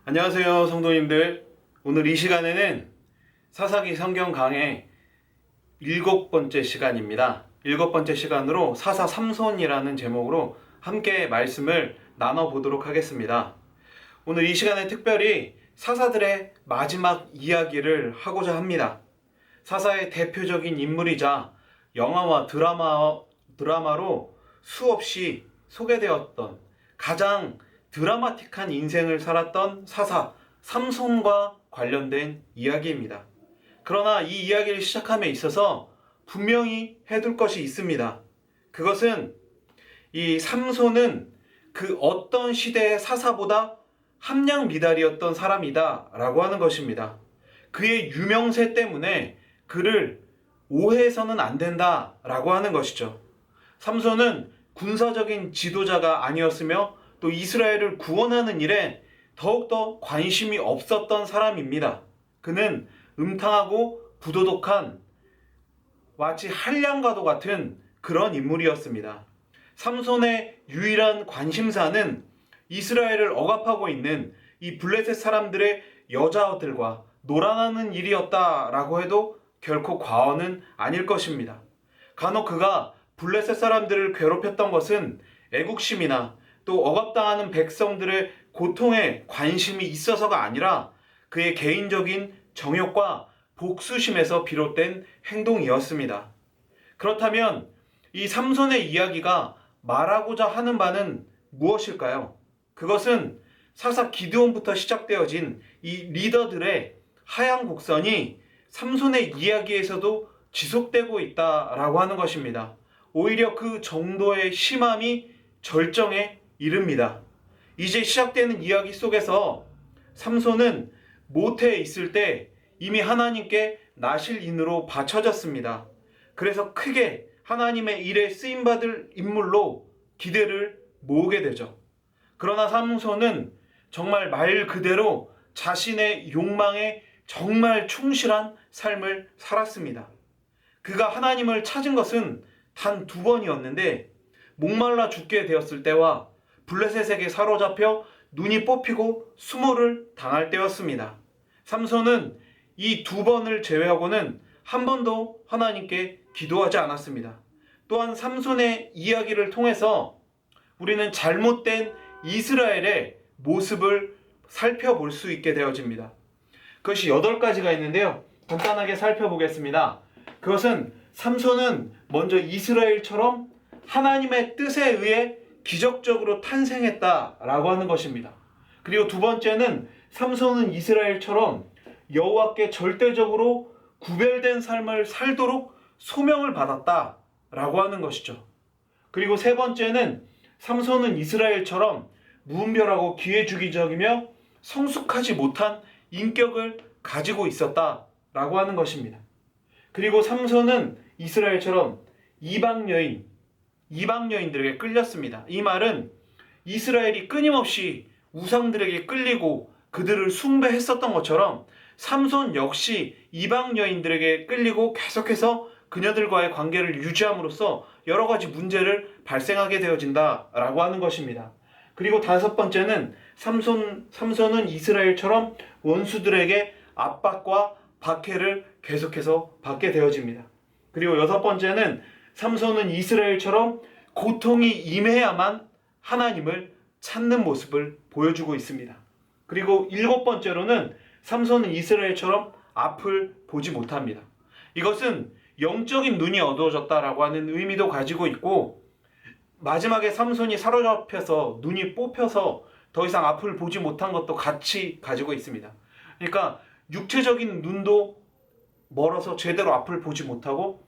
안녕하세요, 성도님들. 오늘 이 시간에는 사사기 성경 강의 7번째 시간입니다. 7번째 시간으로 사사 삼손이라는 제목으로 함께 말씀을 나눠보도록 하겠습니다. 오늘 이 시간에 특별히 사사들의 마지막 이야기를 하고자 합니다. 사사의 대표적인 인물이자 영화와 드라마로 수없이 소개되었던 가장 드라마틱한 인생을 살았던 사사 삼손과 관련된 이야기입니다. 그러나 이 이야기를 시작함에 있어서 분명히 해둘 것이 있습니다. 그것은 이 삼손은 그 어떤 시대의 사사보다 함량미달이었던 사람이다 라고 하는 것입니다. 그의 유명세 때문에 그를 오해해서는 안 된다 라고 하는 것이죠. 삼손은 군사적인 지도자가 아니었으며 또 이스라엘을 구원하는 일에 더욱더 관심이 없었던 사람입니다. 그는 음탕하고 부도덕한 마치 한량과도 같은 그런 인물이었습니다. 삼손의 유일한 관심사는 이스라엘을 억압하고 있는 이 블레셋 사람들의 여자들과 놀아나는 일이었다라고 해도 결코 과언은 아닐 것입니다. 간혹 그가 블레셋 사람들을 괴롭혔던 것은 애국심이나 또 억압당하는 백성들의 고통에 관심이 있어서가 아니라 그의 개인적인 정욕과 복수심에서 비롯된 행동이었습니다. 그렇다면 이 삼손의 이야기가 말하고자 하는 바는 무엇일까요? 그것은 사사 기드온부터 시작되어진 이 리더들의 하향 곡선이 삼손의 이야기에서도 지속되고 있다라고 하는 것입니다. 오히려 그 정도의 심함이 절정에 이릅니다. 이제 시작되는 이야기 속에서 삼손은 모태에 있을 때 이미 하나님께 나실인으로 바쳐졌습니다. 그래서 크게 하나님의 일에 쓰임받을 인물로 기대를 모으게 되죠. 그러나 삼손은 정말 말 그대로 자신의 욕망에 정말 충실한 삶을 살았습니다. 그가 하나님을 찾은 것은 단 2번이었는데 목말라 죽게 되었을 때와 블레셋에게 사로잡혀 눈이 뽑히고 수모를 당할 때였습니다. 삼손은 이 2번을 제외하고는 한 번도 하나님께 기도하지 않았습니다. 또한 삼손의 이야기를 통해서 우리는 잘못된 이스라엘의 모습을 살펴볼 수 있게 되어집니다. 그것이 8가지가 있는데요. 간단하게 살펴보겠습니다. 그것은 삼손은 먼저 이스라엘처럼 하나님의 뜻에 의해 기적적으로 탄생했다라고 하는 것입니다. 그리고 2번째는 삼손은 이스라엘처럼 여호와께 절대적으로 구별된 삶을 살도록 소명을 받았다라고 하는 것이죠. 그리고 3번째는 삼손은 이스라엘처럼 무분별하고 기회주의적이며 성숙하지 못한 인격을 가지고 있었다라고 하는 것입니다. 그리고 삼손은 이스라엘처럼 이방 여인들에게 끌렸습니다. 이 말은 이스라엘이 끊임없이 우상들에게 끌리고 그들을 숭배했었던 것처럼 삼손 역시 이방 여인들에게 끌리고 계속해서 그녀들과의 관계를 유지함으로써 여러 가지 문제를 발생하게 되어진다라고 하는 것입니다. 그리고 5번째는 삼손은 이스라엘처럼 원수들에게 압박과 박해를 계속해서 받게 되어집니다. 그리고 6번째는 삼손은 이스라엘처럼 고통이 임해야만 하나님을 찾는 모습을 보여주고 있습니다. 그리고 7번째로는 삼손은 이스라엘처럼 앞을 보지 못합니다. 이것은 영적인 눈이 어두워졌다라고 하는 의미도 가지고 있고, 마지막에 삼손이 사로잡혀서 눈이 뽑혀서 더 이상 앞을 보지 못한 것도 같이 가지고 있습니다. 그러니까 육체적인 눈도 멀어서 제대로 앞을 보지 못하고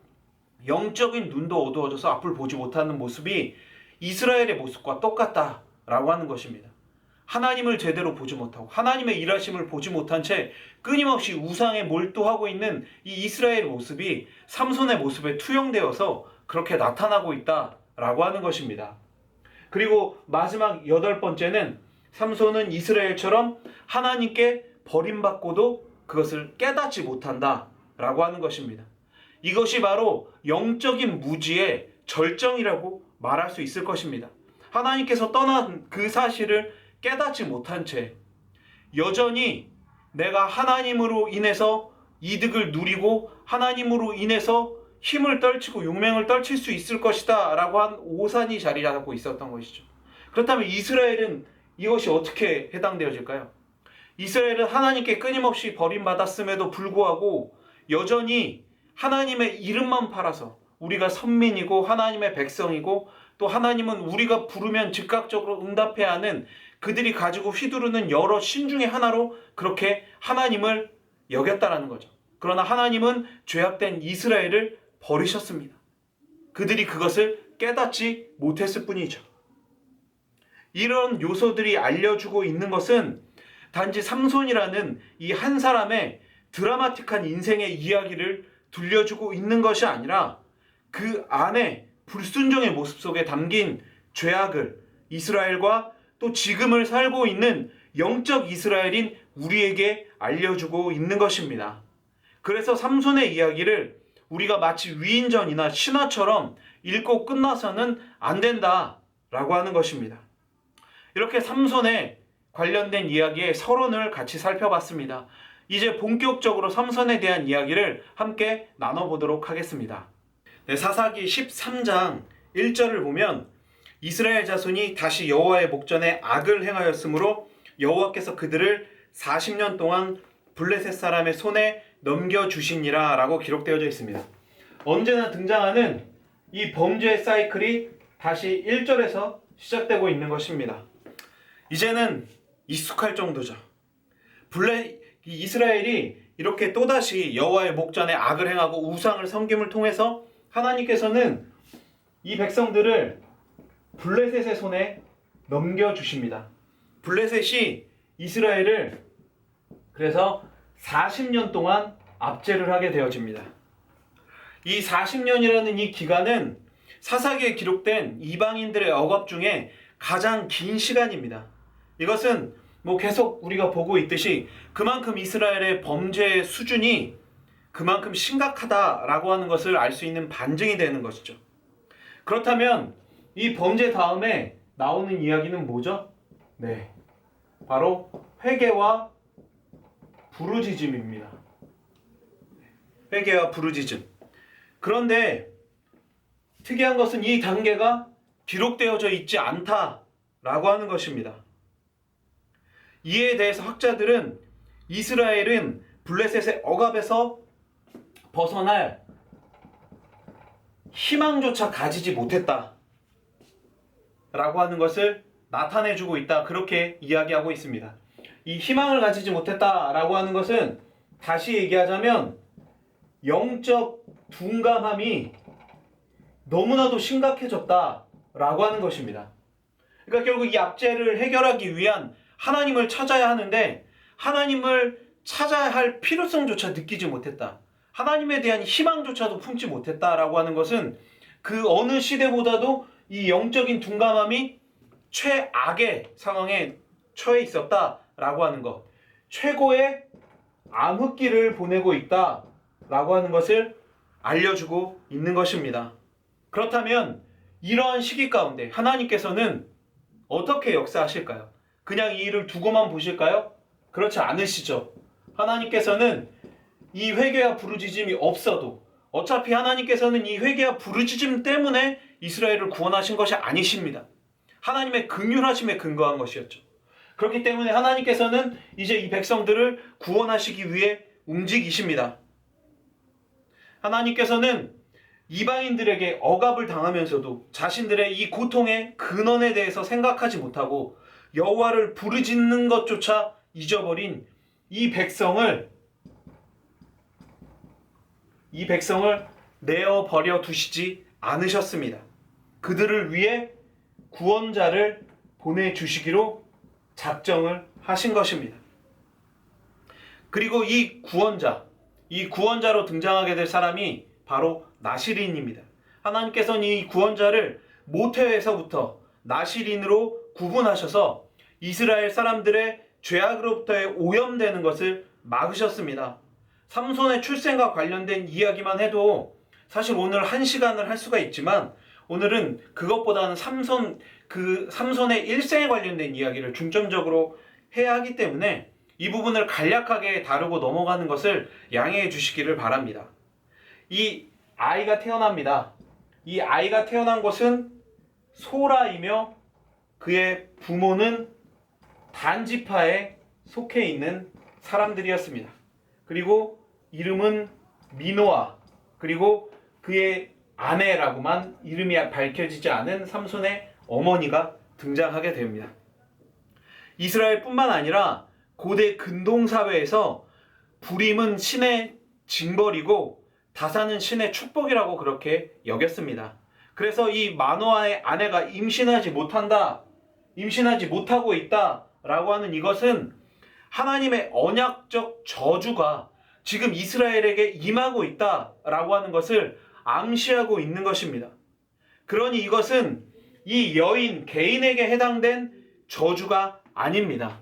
영적인 눈도 어두워져서 앞을 보지 못하는 모습이 이스라엘의 모습과 똑같다라고 하는 것입니다. 하나님을 제대로 보지 못하고 하나님의 일하심을 보지 못한 채 끊임없이 우상에 몰두하고 있는 이 이스라엘의 모습이 삼손의 모습에 투영되어서 그렇게 나타나고 있다라고 하는 것입니다. 그리고 마지막 8번째는 삼손은 이스라엘처럼 하나님께 버림받고도 그것을 깨닫지 못한다라고 하는 것입니다. 이것이 바로 영적인 무지의 절정이라고 말할 수 있을 것입니다. 하나님께서 떠난 그 사실을 깨닫지 못한 채 여전히 내가 하나님으로 인해서 이득을 누리고 하나님으로 인해서 힘을 떨치고 용맹을 떨칠 수 있을 것이다 라고 한 오산이 자리 잡고 있었던 것이죠. 그렇다면 이스라엘은 이것이 어떻게 해당되어질까요? 이스라엘은 하나님께 끊임없이 버림받았음에도 불구하고 여전히 하나님의 이름만 팔아서 우리가 선민이고 하나님의 백성이고 또 하나님은 우리가 부르면 즉각적으로 응답해야 하는 그들이 가지고 휘두르는 여러 신 중에 하나로 그렇게 하나님을 여겼다라는 거죠. 그러나 하나님은 죄악된 이스라엘을 버리셨습니다. 그들이 그것을 깨닫지 못했을 뿐이죠. 이런 요소들이 알려주고 있는 것은 단지 삼손이라는 이 한 사람의 드라마틱한 인생의 이야기를 들려주고 있는 것이 아니라 그 안에 불순종의 모습 속에 담긴 죄악을 이스라엘과 또 지금을 살고 있는 영적 이스라엘인 우리에게 알려주고 있는 것입니다. 그래서 삼손의 이야기를 우리가 마치 위인전이나 신화처럼 읽고 끝나서는 안 된다라고 하는 것입니다. 이렇게 삼손에 관련된 이야기의 서론을 같이 살펴봤습니다. 이제 본격적으로 삼손에 대한 이야기를 함께 나눠보도록 하겠습니다. 사사기 13장 1절을 보면 이스라엘 자손이 다시 여호와의 목전에 악을 행하였으므로 여호와께서 그들을 40년 동안 블레셋 사람의 손에 넘겨주시니라 라고 기록되어져 있습니다. 언제나 등장하는 이 범죄의 사이클이 다시 1절에서 시작되고 있는 것입니다. 이제는 익숙할 정도죠. 이스라엘이 이렇게 또다시 여호와의 목전에 악을 행하고 우상을 섬김을 통해서 하나님께서는 이 백성들을 블레셋의 손에 넘겨주십니다. 블레셋이 이스라엘을 그래서 40년 동안 압제를 하게 되어집니다. 이 40년이라는 이 기간은 사사기에 기록된 이방인들의 억압 중에 가장 긴 시간입니다. 이것은 계속 우리가 보고 있듯이 그만큼 이스라엘의 범죄의 수준이 그만큼 심각하다라고 하는 것을 알 수 있는 반증이 되는 것이죠. 그렇다면 이 범죄 다음에 나오는 이야기는 뭐죠? 네, 바로 회개와 부르짖음입니다. 회개와 부르짖음. 그런데 특이한 것은 이 단계가 기록되어져 있지 않다라고 하는 것입니다. 이에 대해서 학자들은 이스라엘은 블레셋의 억압에서 벗어날 희망조차 가지지 못했다 라고 하는 것을 나타내주고 있다, 그렇게 이야기하고 있습니다. 이 희망을 가지지 못했다라고 하는 것은 다시 얘기하자면 영적 둔감함이 너무나도 심각해졌다라고 하는 것입니다. 그러니까 결국 이 압제를 해결하기 위한 하나님을 찾아야 하는데 하나님을 찾아야 할 필요성조차 느끼지 못했다. 하나님에 대한 희망조차도 품지 못했다라고 하는 것은 그 어느 시대보다도 이 영적인 둔감함이 최악의 상황에 처해 있었다라고 하는 것, 최고의 암흑기를 보내고 있다라고 하는 것을 알려주고 있는 것입니다. 그렇다면 이러한 시기 가운데 하나님께서는 어떻게 역사하실까요? 그냥 이 일을 두고만 보실까요? 그렇지 않으시죠. 하나님께서는 이 회개와 부르짖음이 없어도 어차피 하나님께서는 이 회개와 부르짖음 때문에 이스라엘을 구원하신 것이 아니십니다. 하나님의 긍휼하심에 근거한 것이었죠. 그렇기 때문에 하나님께서는 이제 이 백성들을 구원하시기 위해 움직이십니다. 하나님께서는 이방인들에게 억압을 당하면서도 자신들의 이 고통의 근원에 대해서 생각하지 못하고 여호와를 부르짖는 것조차 잊어버린 이 백성을 내어버려 두시지 않으셨습니다. 그들을 위해 구원자를 보내주시기로 작정을 하신 것입니다. 그리고 이 구원자로 등장하게 될 사람이 바로 나시린입니다. 하나님께서는 이 구원자를 모태에서부터 나시린으로 구분하셔서 이스라엘 사람들의 죄악으로부터의 오염되는 것을 막으셨습니다. 삼손의 출생과 관련된 이야기만 해도 사실 오늘 1시간을 할 수가 있지만 오늘은 그것보다는 삼손의 일생에 관련된 이야기를 중점적으로 해야 하기 때문에 이 부분을 간략하게 다루고 넘어가는 것을 양해해 주시기를 바랍니다. 이 아이가 태어납니다. 이 아이가 태어난 곳은 소라이며 그의 부모는 단지파에 속해 있는 사람들이었습니다. 그리고 이름은 미노아, 그리고 그의 아내라고만 이름이 밝혀지지 않은 삼손의 어머니가 등장하게 됩니다. 이스라엘뿐만 아니라 고대 근동사회에서 불임은 신의 징벌이고 다사는 신의 축복이라고 그렇게 여겼습니다. 그래서 이 마노아의 아내가 임신하지 못하고 있다라고 하는 이것은 하나님의 언약적 저주가 지금 이스라엘에게 임하고 있다라고 하는 것을 암시하고 있는 것입니다. 그러니 이것은 이 여인 개인에게 해당된 저주가 아닙니다.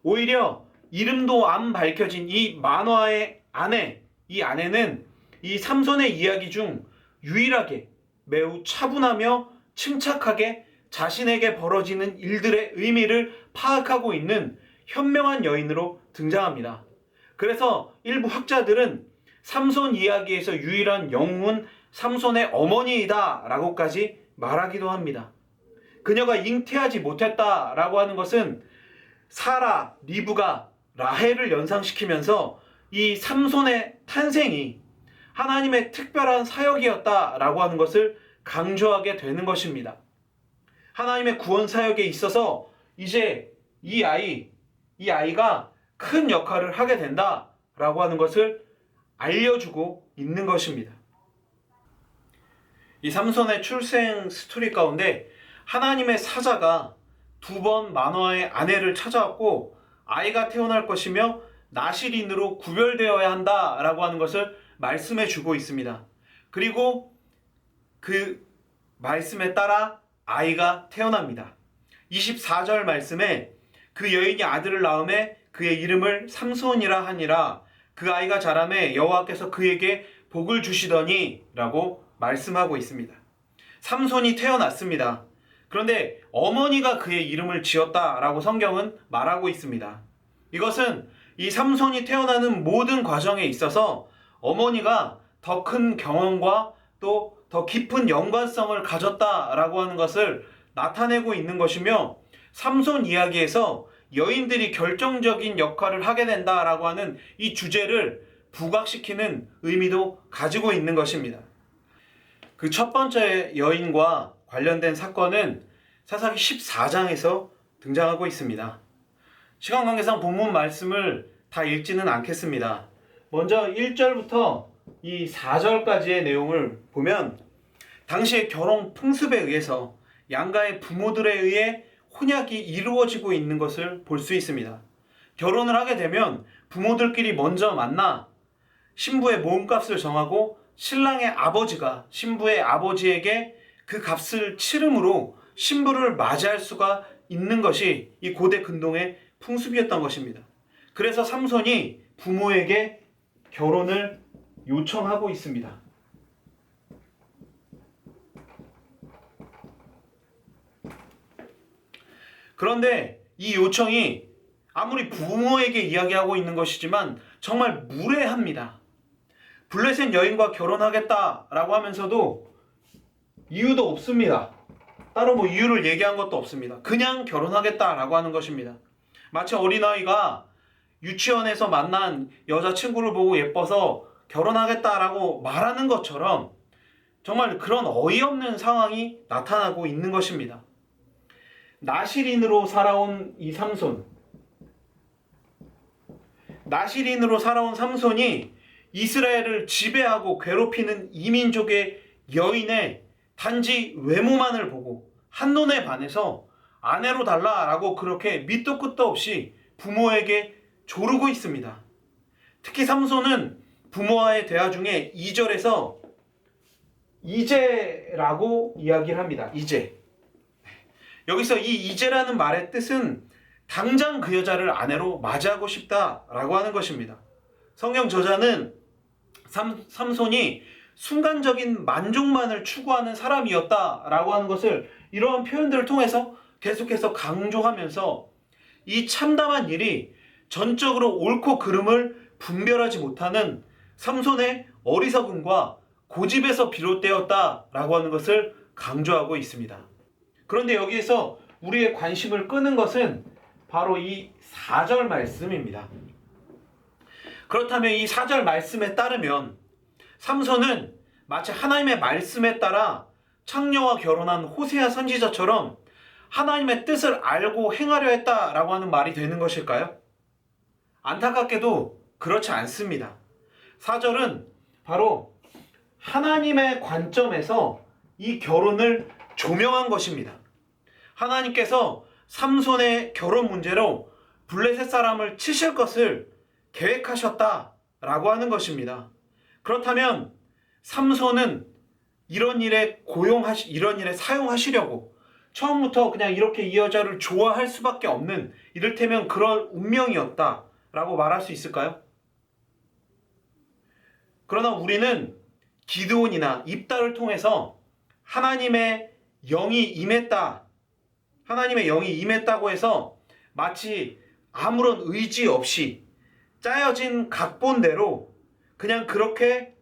오히려 이름도 안 밝혀진 이 마노아의 아내, 이 아내는 이 삼손의 이야기 중 유일하게 매우 차분하며 침착하게 자신에게 벌어지는 일들의 의미를 파악하고 있는 현명한 여인으로 등장합니다. 그래서 일부 학자들은 삼손 이야기에서 유일한 영웅은 삼손의 어머니이다 라고까지 말하기도 합니다. 그녀가 잉태하지 못했다라고 하는 것은 사라, 리브가 라헬을 연상시키면서 이 삼손의 탄생이 하나님의 특별한 사역이었다라고 하는 것을 강조하게 되는 것입니다. 하나님의 구원 사역에 있어서 이제 이 아이가 큰 역할을 하게 된다라고 하는 것을 알려주고 있는 것입니다. 이 삼손의 출생 스토리 가운데 하나님의 사자가 2번 마노아의 아내를 찾아왔고 아이가 태어날 것이며 나실인으로 구별되어야 한다라고 하는 것을 말씀해 주고 있습니다. 그리고 그 말씀에 따라 아이가 태어납니다. 24절 말씀에 그 여인이 아들을 낳음에 그의 이름을 삼손이라 하니라. 그 아이가 자라매 여호와께서 그에게 복을 주시더니 라고 말씀하고 있습니다. 삼손이 태어났습니다. 그런데 어머니가 그의 이름을 지었다라고 성경은 말하고 있습니다. 이것은 이 삼손이 태어나는 모든 과정에 있어서 어머니가 더 큰 경험과 또 더 깊은 연관성을 가졌다라고 하는 것을 나타내고 있는 것이며 삼손 이야기에서 여인들이 결정적인 역할을 하게 된다라고 하는 이 주제를 부각시키는 의미도 가지고 있는 것입니다. 그 첫 번째 여인과 관련된 사건은 사사기 14장에서 등장하고 있습니다. 시간 관계상 본문 말씀을 다 읽지는 않겠습니다. 먼저 1절부터 이 4절까지의 내용을 보면 당시의 결혼 풍습에 의해서 양가의 부모들에 의해 혼약이 이루어지고 있는 것을 볼 수 있습니다. 결혼을 하게 되면 부모들끼리 먼저 만나 신부의 몸값을 정하고 신랑의 아버지가 신부의 아버지에게 그 값을 치름으로 신부를 맞이할 수가 있는 것이 이 고대 근동의 풍습이었던 것입니다. 그래서 삼손이 부모에게 결혼을 요청하고 있습니다. 그런데 이 요청이 아무리 부모에게 이야기하고 있는 것이지만 정말 무례합니다. 블레셋 여인과 결혼하겠다라고 하면서도 이유도 없습니다. 따로 뭐 이유를 얘기한 것도 없습니다. 그냥 결혼하겠다라고 하는 것입니다. 마치 어린아이가 유치원에서 만난 여자친구를 보고 예뻐서 결혼하겠다라고 말하는 것처럼 정말 그런 어이없는 상황이 나타나고 있는 것입니다. 나실인으로 살아온 이 삼손, 나실인으로 살아온 삼손이 이스라엘을 지배하고 괴롭히는 이민족의 여인의 단지 외모만을 보고 한눈에 반해서 아내로 달라라고 그렇게 밑도 끝도 없이 부모에게 조르고 있습니다. 특히 삼손은 부모와의 대화 중에 2절에서 이제라고 이야기를 합니다. 이제. 여기서 이 이제라는 말의 뜻은 당장 그 여자를 아내로 맞이하고 싶다라고 하는 것입니다. 성경 저자는 삼손이 순간적인 만족만을 추구하는 사람이었다라고 하는 것을 이러한 표현들을 통해서 계속해서 강조하면서 이 참담한 일이 전적으로 옳고 그름을 분별하지 못하는 삼손의 어리석음과 고집에서 비롯되었다라고 하는 것을 강조하고 있습니다. 그런데 여기에서 우리의 관심을 끄는 것은 바로 이 4절 말씀입니다. 그렇다면 이 4절 말씀에 따르면 삼손은 마치 하나님의 말씀에 따라 창녀와 결혼한 호세아 선지자처럼 하나님의 뜻을 알고 행하려 했다라고 하는 말이 되는 것일까요? 안타깝게도 그렇지 않습니다. 4절은 바로 하나님의 관점에서 이 결혼을 조명한 것입니다. 하나님께서 삼손의 결혼 문제로 블레셋 사람을 치실 것을 계획하셨다라고 하는 것입니다. 그렇다면 삼손은 이런 일에 사용하시려고 처음부터 그냥 이렇게 이 여자를 좋아할 수밖에 없는 이를테면 그런 운명이었다라고 말할 수 있을까요? 그러나 우리는 기드온이나 입다를 통해서 하나님의 영이 임했다고 해서 마치 아무런 의지 없이 짜여진 각본대로 그냥 그렇게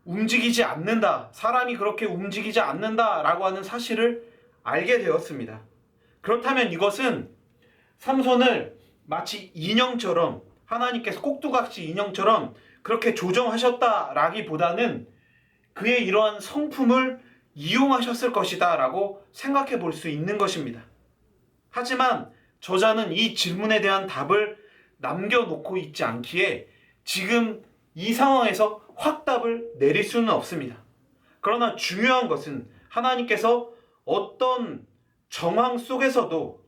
움직이지 않는다, 사람이 그렇게 움직이지 않는다라고 하는 사실을 알게 되었습니다. 그렇다면 이것은 삼손을 마치 인형처럼 하나님께서 꼭두각시 인형처럼 그렇게 조정하셨다라기보다는 그의 이러한 성품을 이용하셨을 것이다 라고 생각해 볼 수 있는 것입니다. 하지만 저자는 이 질문에 대한 답을 남겨놓고 있지 않기에 지금 이 상황에서 확답을 내릴 수는 없습니다. 그러나 중요한 것은 하나님께서 어떤 정황 속에서도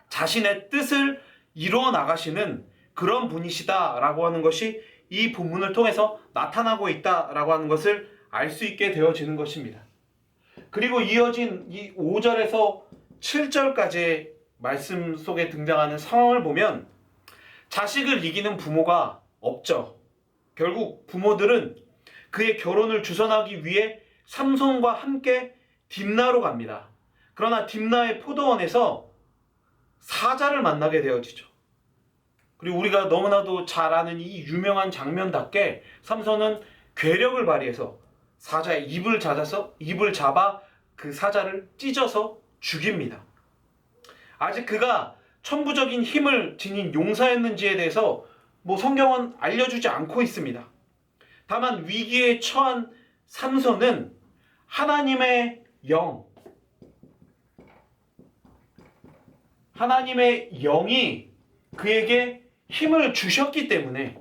자신의 뜻을 이루어 나가시는 그런 분이시다라고 하는 것이 이 본문을 통해서 나타나고 있다라고 하는 것을 알 수 있게 되어지는 것입니다. 그리고 이어진 이 5절에서 7절까지의 말씀 속에 등장하는 상황을 보면 자식을 이기는 부모가 없죠. 결국 부모들은 그의 결혼을 주선하기 위해 삼손과 함께 딥나로 갑니다. 그러나 딥나의 포도원에서 사자를 만나게 되어지죠. 그리고 우리가 너무나도 잘 아는 이 유명한 장면답게 삼손은 괴력을 발휘해서 사자의 입을 잡아 그 사자를 찢어서 죽입니다. 아직 그가 천부적인 힘을 지닌 용사였는지에 대해서 성경은 알려주지 않고 있습니다. 다만 위기에 처한 삼손은 하나님의 영이 그에게 힘을 주셨기 때문에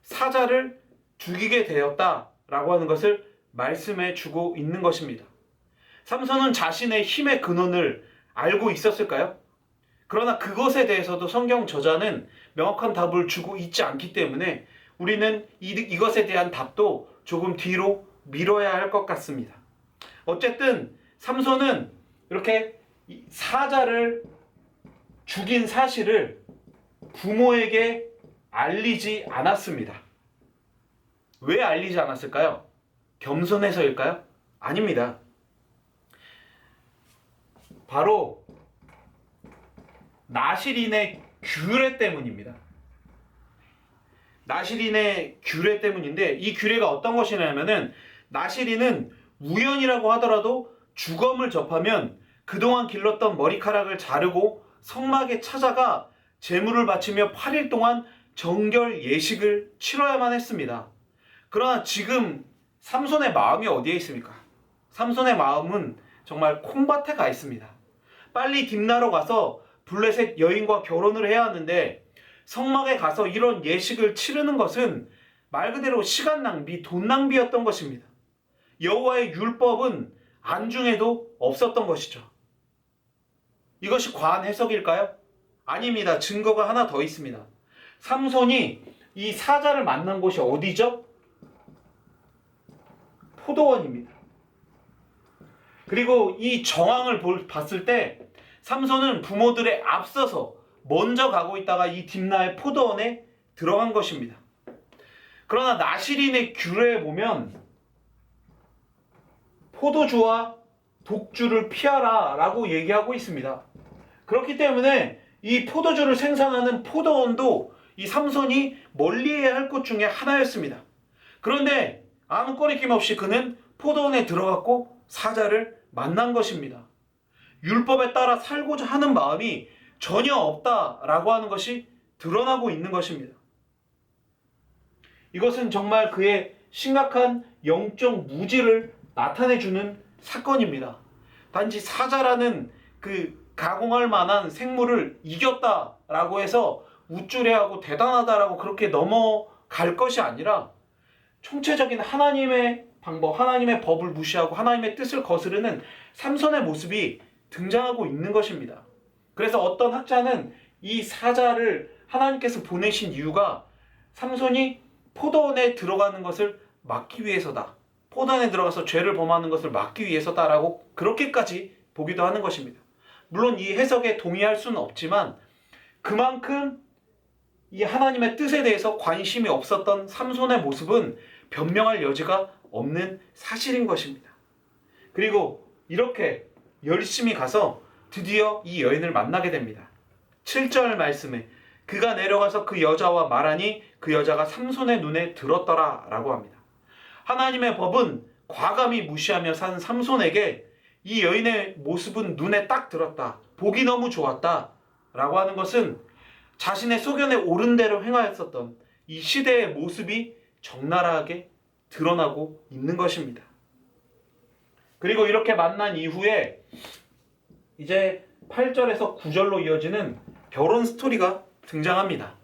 사자를 죽이게 되었다라고 하는 것을 말씀해 주고 있는 것입니다. 삼손은 자신의 힘의 근원을 알고 있었을까요? 그러나 그것에 대해서도 성경 저자는 명확한 답을 주고 있지 않기 때문에 우리는 이것에 대한 답도 조금 뒤로 미뤄야 할 것 같습니다. 어쨌든 삼손은 이렇게 사자를 죽인 사실을 부모에게 알리지 않았습니다. 왜 알리지 않았을까요? 겸손해서일까요? 아닙니다. 바로 나실인의 규례 때문입니다. 나실인의 규례 때문인데 이 규례가 어떤 것이냐면은 나실인은 우연이라고 하더라도 주검을 접하면 그동안 길렀던 머리카락을 자르고 성막에 찾아가 제물을 바치며 8일 동안 정결 예식을 치러야만 했습니다. 그러나 지금 삼손의 마음이 어디에 있습니까? 삼손의 마음은 정말 콩밭에 가 있습니다. 빨리 딥나로 가서 블레셋 여인과 결혼을 해야 하는데 성막에 가서 이런 예식을 치르는 것은 말 그대로 시간 낭비, 돈 낭비였던 것입니다. 여호와의 율법은 안중에도 없었던 것이죠. 이것이 과한 해석일까요? 아닙니다. 증거가 하나 더 있습니다. 삼손이 이 사자를 만난 곳이 어디죠? 포도원입니다. 그리고 이 정황을 봤을 때 삼손은 부모들에 앞서서 먼저 가고 있다가 이 딥나의 포도원에 들어간 것입니다. 그러나 나실인의 규례에 보면 포도주와 독주를 피하라 라고 얘기하고 있습니다. 그렇기 때문에 이 포도주를 생산하는 포도원도 이 삼손이 멀리해야 할 것 중에 하나였습니다. 그런데 아무 꺼리낌 없이 그는 포도원에 들어갔고 사자를 만난 것입니다. 율법에 따라 살고자 하는 마음이 전혀 없다라고 하는 것이 드러나고 있는 것입니다. 이것은 정말 그의 심각한 영적 무지를 나타내주는 사건입니다. 단지 사자라는 그 가공할 만한 생물을 이겼다라고 해서 우쭐해하고 대단하다라고 그렇게 넘어갈 것이 아니라 총체적인 하나님의 방법, 하나님의 법을 무시하고 하나님의 뜻을 거스르는 삼손의 모습이 등장하고 있는 것입니다. 그래서 어떤 학자는 이 사자를 하나님께서 보내신 이유가 삼손이 포도원에 들어가는 것을 막기 위해서다. 포도원에 들어가서 죄를 범하는 것을 막기 위해서다라고 그렇게까지 보기도 하는 것입니다. 물론 이 해석에 동의할 수는 없지만 그만큼 이 하나님의 뜻에 대해서 관심이 없었던 삼손의 모습은 변명할 여지가 없는 사실인 것입니다. 그리고 이렇게 열심히 가서 드디어 이 여인을 만나게 됩니다. 7절 말씀에 그가 내려가서 그 여자와 말하니 그 여자가 삼손의 눈에 들었더라 라고 합니다. 하나님의 법은 과감히 무시하며 산 삼손에게 이 여인의 모습은 눈에 딱 들었다. 보기 너무 좋았다 라고 하는 것은 자신의 소견에 옳은 대로 행하였었던 이 시대의 모습이 적나라하게 드러나고 있는 것입니다. 그리고 이렇게 만난 이후에 이제 8절에서 9절로 이어지는 결혼 스토리가 등장합니다.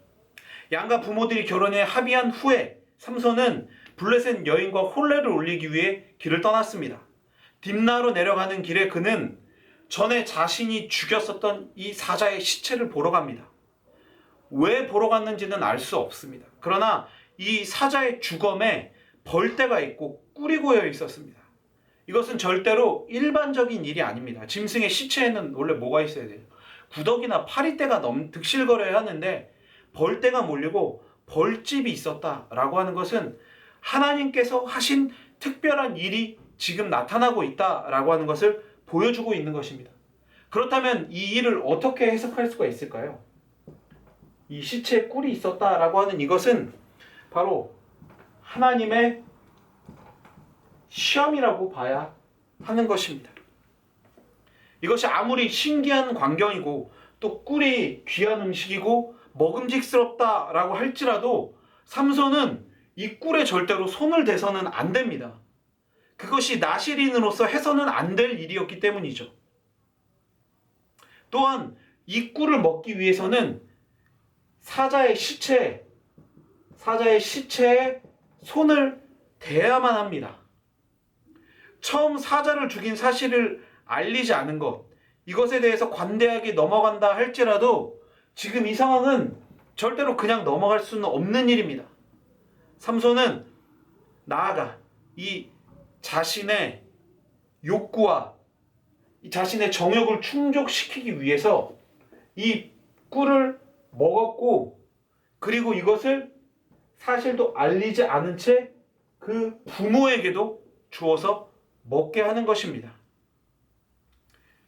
양가 부모들이 결혼에 합의한 후에 삼손은 블레셋 여인과 혼례를 올리기 위해 길을 떠났습니다. 딥나로 내려가는 길에 그는 전에 자신이 죽였었던 이 사자의 시체를 보러 갑니다. 왜 보러 갔는지는 알 수 없습니다. 그러나 이 사자의 주검에 벌떼가 있고 꿀이 고여 있었습니다. 이것은 절대로 일반적인 일이 아닙니다. 짐승의 시체에는 원래 뭐가 있어야 돼요? 구더기나 파리떼가 득실거려야 하는데 벌떼가 몰리고 벌집이 있었다라고 하는 것은 하나님께서 하신 특별한 일이 지금 나타나고 있다라고 하는 것을 보여주고 있는 것입니다. 그렇다면 이 일을 어떻게 해석할 수가 있을까요? 이 시체에 꿀이 있었다라고 하는 이것은 바로 하나님의 시험이라고 봐야 하는 것입니다. 이것이 아무리 신기한 광경이고 또 꿀이 귀한 음식이고 먹음직스럽다라고 할지라도 삼손은 이 꿀에 절대로 손을 대서는 안 됩니다. 그것이 나실인으로서 해서는 안 될 일이었기 때문이죠. 또한 이 꿀을 먹기 위해서는 사자의 시체에 손을 대야만 합니다. 처음 사자를 죽인 사실을 알리지 않은 것, 이것에 대해서 관대하게 넘어간다 할지라도 지금 이 상황은 절대로 그냥 넘어갈 수는 없는 일입니다. 삼손은 나아가 이 자신의 욕구와 이 자신의 정욕을 충족시키기 위해서 이 꿀을 먹었고, 그리고 이것을 사실도 알리지 않은 채 그 부모에게도 주어서 먹게 하는 것입니다.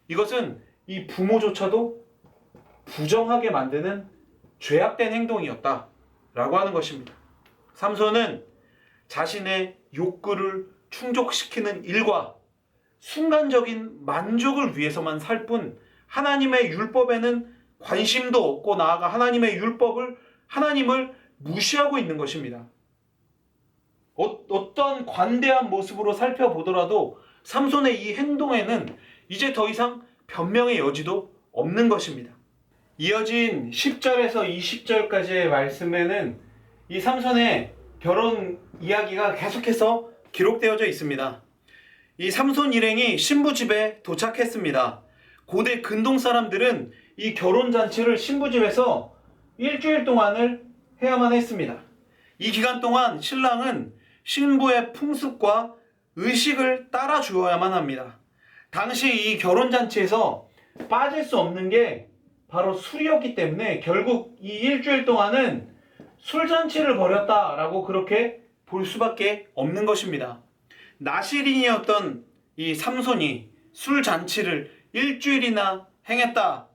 이것은 이 부모조차도 부정하게 만드는 죄악된 행동이었다라고 하는 것입니다. 삼손은 자신의 욕구를 충족시키는 일과 순간적인 만족을 위해서만 살 뿐 하나님의 율법에는 관심도 없고 나아가 하나님의 하나님을 무시하고 있는 것입니다. 어떤 관대한 모습으로 살펴보더라도 삼손의 이 행동에는 이제 더 이상 변명의 여지도 없는 것입니다. 이어진 10절에서 20절까지의 말씀에는 이 삼손의 결혼 이야기가 계속해서 기록되어져 있습니다. 이 삼손 일행이 신부 집에 도착했습니다. 고대 근동 사람들은 이 결혼잔치를 신부 집에서 일주일 동안을 해야만 했습니다. 이 기간 동안 신랑은 신부의 풍습과 의식을 따라 주어야만 합니다. 당시 이 결혼잔치에서 빠질 수 없는 게 바로 술이었기 때문에 결국 이 일주일 동안은 술잔치를 벌였다라고 그렇게 볼 수밖에 없는 것입니다. 나실인이었던 이 삼손이 술잔치를 일주일이나 행했다.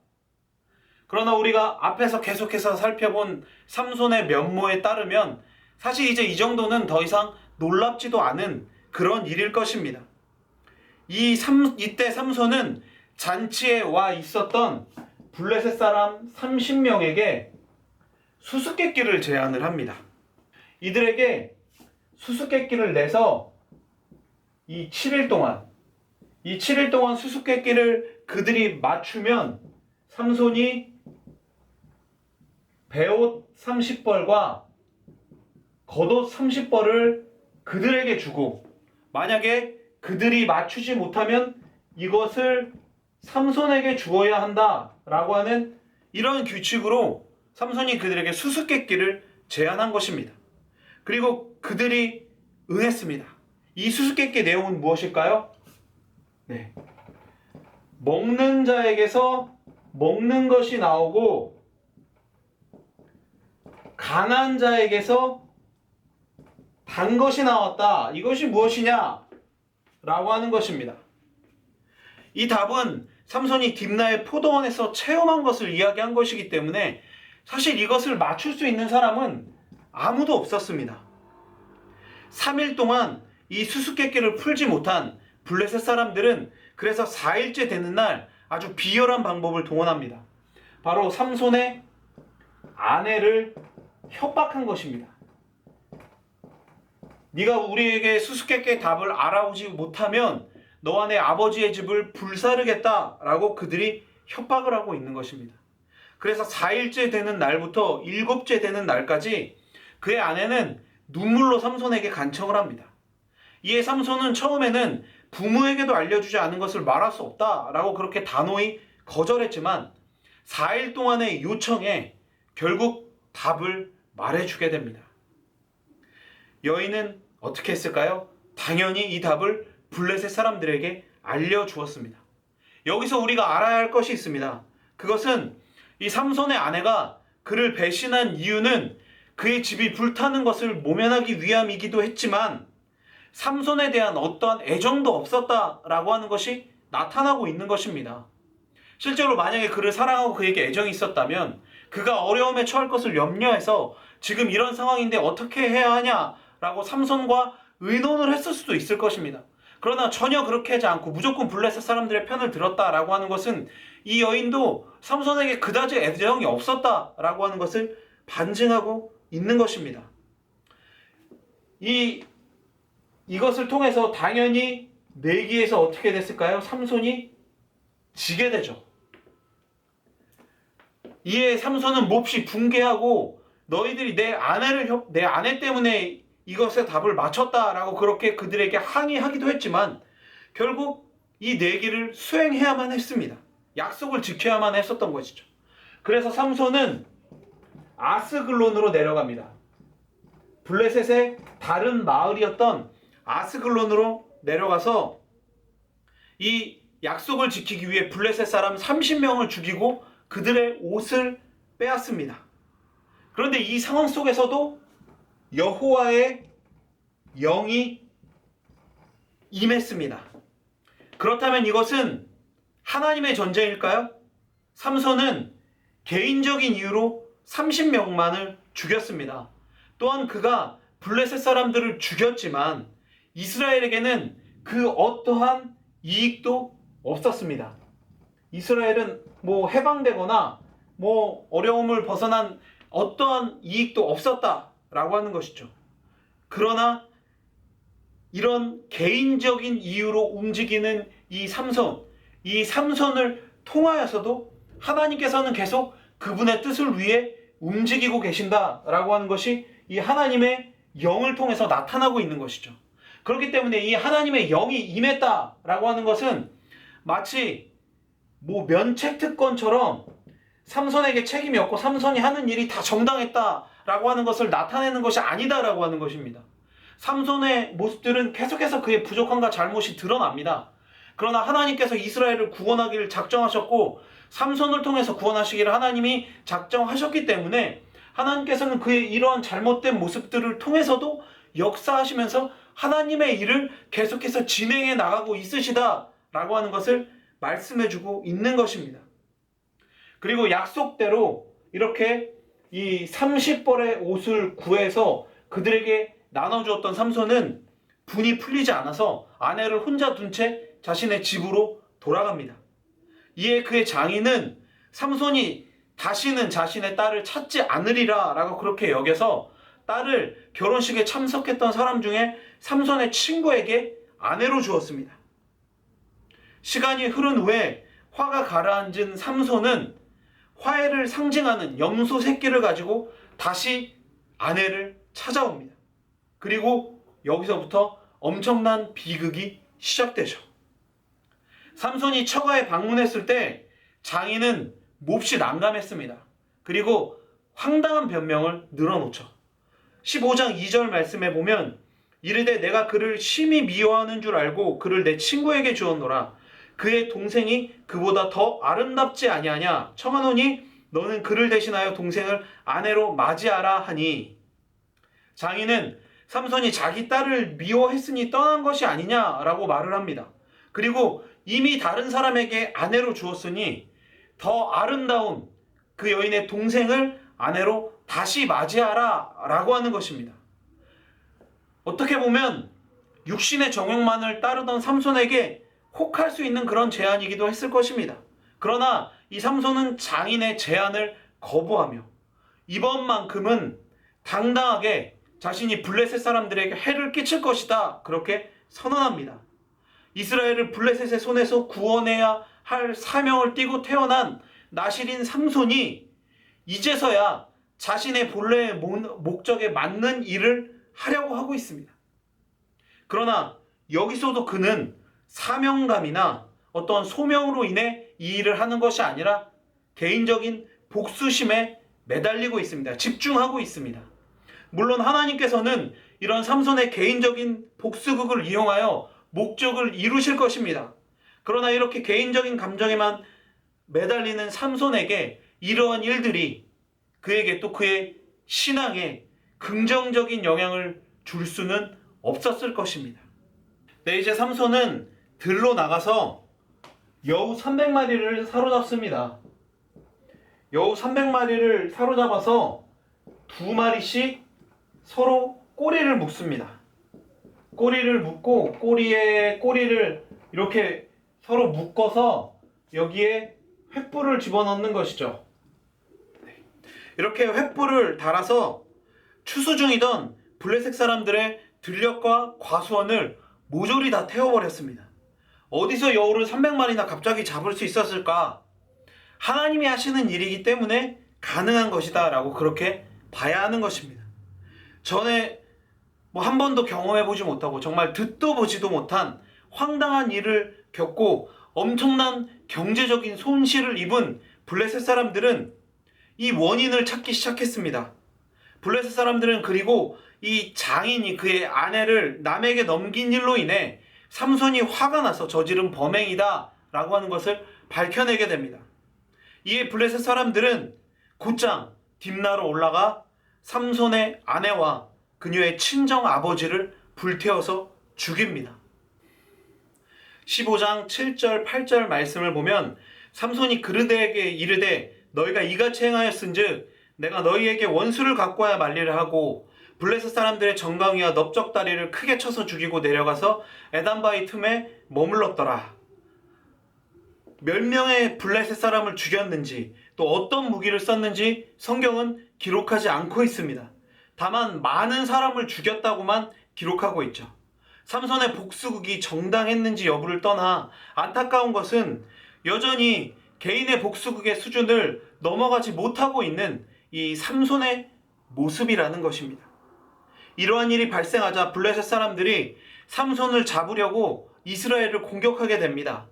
그러나 우리가 앞에서 계속해서 살펴본 삼손의 면모에 따르면 사실 이제 이 정도는 더 이상 놀랍지도 않은 그런 일일 것입니다. 이때 삼손은 잔치에 와 있었던 블레셋 사람 30명에게 수수께끼를 제안을 합니다. 이들에게 수수께끼를 내서 이 7일 동안 수수께끼를 그들이 맞추면 삼손이 베옷 30벌과 겉옷 30벌을 그들에게 주고, 만약에 그들이 맞추지 못하면 이것을 삼손에게 주어야 한다라고 하는 이런 규칙으로 삼손이 그들에게 수수께끼를 제안한 것입니다. 그리고 그들이 응했습니다. 이 수수께끼 내용은 무엇일까요? 네. 먹는 자에게서 먹는 것이 나오고 가난 자에게서 단 것이 나왔다. 이것이 무엇이냐? 라고 하는 것입니다. 이 답은 삼손이 딥나의 포도원에서 체험한 것을 이야기한 것이기 때문에 사실 이것을 맞출 수 있는 사람은 아무도 없었습니다. 3일 동안 이 수수께끼를 풀지 못한 블레셋 사람들은 그래서 4일째 되는 날 아주 비열한 방법을 동원합니다. 바로 삼손의 아내를 협박한 것입니다. 네가 우리에게 수수께끼의 답을 알아오지 못하면 너와 내 아버지의 집을 불사르겠다라고 그들이 협박을 하고 있는 것입니다. 그래서 4일째 되는 날부터 7째 되는 날까지 그의 아내는 눈물로 삼손에게 간청을 합니다. 이에 삼손은 처음에는 부모에게도 알려주지 않은 것을 말할 수 없다라고 그렇게 단호히 거절했지만 4일 동안의 요청에 결국 답을 말해주게 됩니다. 여인은 어떻게 했을까요? 당연히 이 답을 블레셋 사람들에게 알려주었습니다. 여기서 우리가 알아야 할 것이 있습니다. 그것은 이 삼손의 아내가 그를 배신한 이유는 그의 집이 불타는 것을 모면하기 위함이기도 했지만 삼손에 대한 어떠한 애정도 없었다라고 하는 것이 나타나고 있는 것입니다. 실제로 만약에 그를 사랑하고 그에게 애정이 있었다면 그가 어려움에 처할 것을 염려해서 지금 이런 상황인데 어떻게 해야 하냐라고 삼손과 의논을 했을 수도 있을 것입니다. 그러나 전혀 그렇게 하지 않고 무조건 블레셋 사람들의 편을 들었다라고 하는 것은 이 여인도 삼손에게 그다지 애정이 없었다라고 하는 것을 반증하고 있는 것입니다. 이것을 통해서 당연히 내기에서 어떻게 됐을까요? 삼손이 지게 되죠. 이에 삼손은 몹시 붕괴하고 너희들이 내 아내 때문에 이것의 답을 맞췄다라고 그렇게 그들에게 항의하기도 했지만 결국 이 내기를 수행해야만 했습니다. 약속을 지켜야만 했었던 것이죠. 그래서 삼손은 아스글론으로 내려갑니다. 블레셋의 다른 마을이었던 아스글론으로 내려가서 이 약속을 지키기 위해 블레셋 사람 30명을 죽이고 그들의 옷을 빼앗습니다. 그런데 이 상황 속에서도 여호와의 영이 임했습니다. 그렇다면 이것은 하나님의 전쟁일까요? 삼손은 개인적인 이유로 30명만을 죽였습니다. 또한 그가 블레셋 사람들을 죽였지만 이스라엘에게는 그 어떠한 이익도 없었습니다. 이스라엘은 해방되거나 어려움을 벗어난 어떠한 이익도 없었다라고 하는 것이죠. 그러나 이런 개인적인 이유로 움직이는 이 삼손을 통하여서도 하나님께서는 계속 그분의 뜻을 위해 움직이고 계신다라고 하는 것이 이 하나님의 영을 통해서 나타나고 있는 것이죠. 그렇기 때문에 이 하나님의 영이 임했다라고 하는 것은 마치 면책특권처럼 삼손에게 책임이 없고 삼손이 하는 일이 다 정당했다라고 하는 것을 나타내는 것이 아니다라고 하는 것입니다. 삼손의 모습들은 계속해서 그의 부족함과 잘못이 드러납니다. 그러나 하나님께서 이스라엘을 구원하기를 작정하셨고 삼손을 통해서 구원하시기를 하나님이 작정하셨기 때문에 하나님께서는 그의 이러한 잘못된 모습들을 통해서도 역사하시면서 하나님의 일을 계속해서 진행해 나가고 있으시다라고 하는 것을 말씀해주고 있는 것입니다. 그리고 약속대로 이렇게 이 30벌의 옷을 구해서 그들에게 나눠주었던 삼손은 분이 풀리지 않아서 아내를 혼자 둔 채 자신의 집으로 돌아갑니다. 이에 그의 장인은 삼손이 다시는 자신의 딸을 찾지 않으리라 라고 그렇게 여겨서 딸을 결혼식에 참석했던 사람 중에 삼손의 친구에게 아내로 주었습니다. 시간이 흐른 후에 화가 가라앉은 삼손은 화해를 상징하는 염소 새끼를 가지고 다시 아내를 찾아옵니다. 그리고 여기서부터 엄청난 비극이 시작되죠. 삼손이 처가에 방문했을 때 장인은 몹시 난감했습니다. 그리고 황당한 변명을 늘어놓죠. 15장 2절 말씀에 보면 이르되 내가 그를 심히 미워하는 줄 알고 그를 내 친구에게 주었노라. 그의 동생이 그보다 더 아름답지 아니하냐. 청하노니 너는 그를 대신하여 동생을 아내로 맞이하라 하니. 장인은 삼손이 자기 딸을 미워했으니 떠난 것이 아니냐라고 말을 합니다. 그리고 이미 다른 사람에게 아내로 주었으니 더 아름다운 그 여인의 동생을 아내로 다시 맞이하라 라고 하는 것입니다. 어떻게 보면 육신의 정욕만을 따르던 삼손에게 혹할 수 있는 그런 제안이기도 했을 것입니다. 그러나 이 삼손은 장인의 제안을 거부하며 이번만큼은 당당하게 자신이 블레셋 사람들에게 해를 끼칠 것이다 그렇게 선언합니다. 이스라엘을 블레셋의 손에서 구원해야 할 사명을 띠고 태어난 나실인 삼손이 이제서야 자신의 본래의 목적에 맞는 일을 하려고 하고 있습니다. 그러나 여기서도 그는 사명감이나 어떤 소명으로 인해 이 일을 하는 것이 아니라 개인적인 복수심에 매달리고 있습니다. 집중하고 있습니다. 물론 하나님께서는 이런 삼손의 개인적인 복수극을 이용하여 목적을 이루실 것입니다. 그러나 이렇게 개인적인 감정에만 매달리는 삼손에게 이러한 일들이 그에게 또 그의 신앙에 긍정적인 영향을 줄 수는 없었을 것입니다. 네, 이제 삼손은 들로 나가서 여우 300마리를 사로잡습니다. 여우 300마리를 사로잡아서 2마리씩 서로 꼬리를 묶습니다. 꼬리를 묶고 꼬리에 꼬리를 이렇게 서로 묶어서 여기에 횃불을 집어넣는 것이죠. 이렇게 횃불을 달아서 추수 중이던 블레셋 사람들의 들녘과 과수원을 모조리 다 태워버렸습니다. 어디서 여우를 300마리나 갑자기 잡을 수 있었을까? 하나님이 하시는 일이기 때문에 가능한 것이다 라고 그렇게 봐야 하는 것입니다. 전에 한 번도 경험해보지 못하고 정말 듣도 보지도 못한 황당한 일을 겪고 엄청난 경제적인 손실을 입은 블레셋 사람들은 이 원인을 찾기 시작했습니다. 블레셋 사람들은 그리고 이 장인이 그의 아내를 남에게 넘긴 일로 인해 삼손이 화가 나서 저지른 범행이다 라고 하는 것을 밝혀내게 됩니다. 이에 블레셋 사람들은 곧장 딥나로 올라가 삼손의 아내와 그녀의 친정 아버지를 불태워서 죽입니다. 15장 7절 8절 말씀을 보면 삼손이 그들에게 이르되 너희가 이같이 행하였은즉 내가 너희에게 원수를 갖고 와야 만리를 하고 블레셋 사람들의 정강이와 넓적다리를 크게 쳐서 죽이고 내려가서 에단바위 틈에 머물렀더라. 몇 명의 블레셋 사람을 죽였는지 또 어떤 무기를 썼는지 성경은 기록하지 않고 있습니다. 다만 많은 사람을 죽였다고만 기록하고 있죠. 삼손의 복수극이 정당했는지 여부를 떠나 안타까운 것은 여전히 개인의 복수극의 수준을 넘어가지 못하고 있는 이 삼손의 모습이라는 것입니다. 이러한 일이 발생하자 블레셋 사람들이 삼손을 잡으려고 이스라엘을 공격하게 됩니다.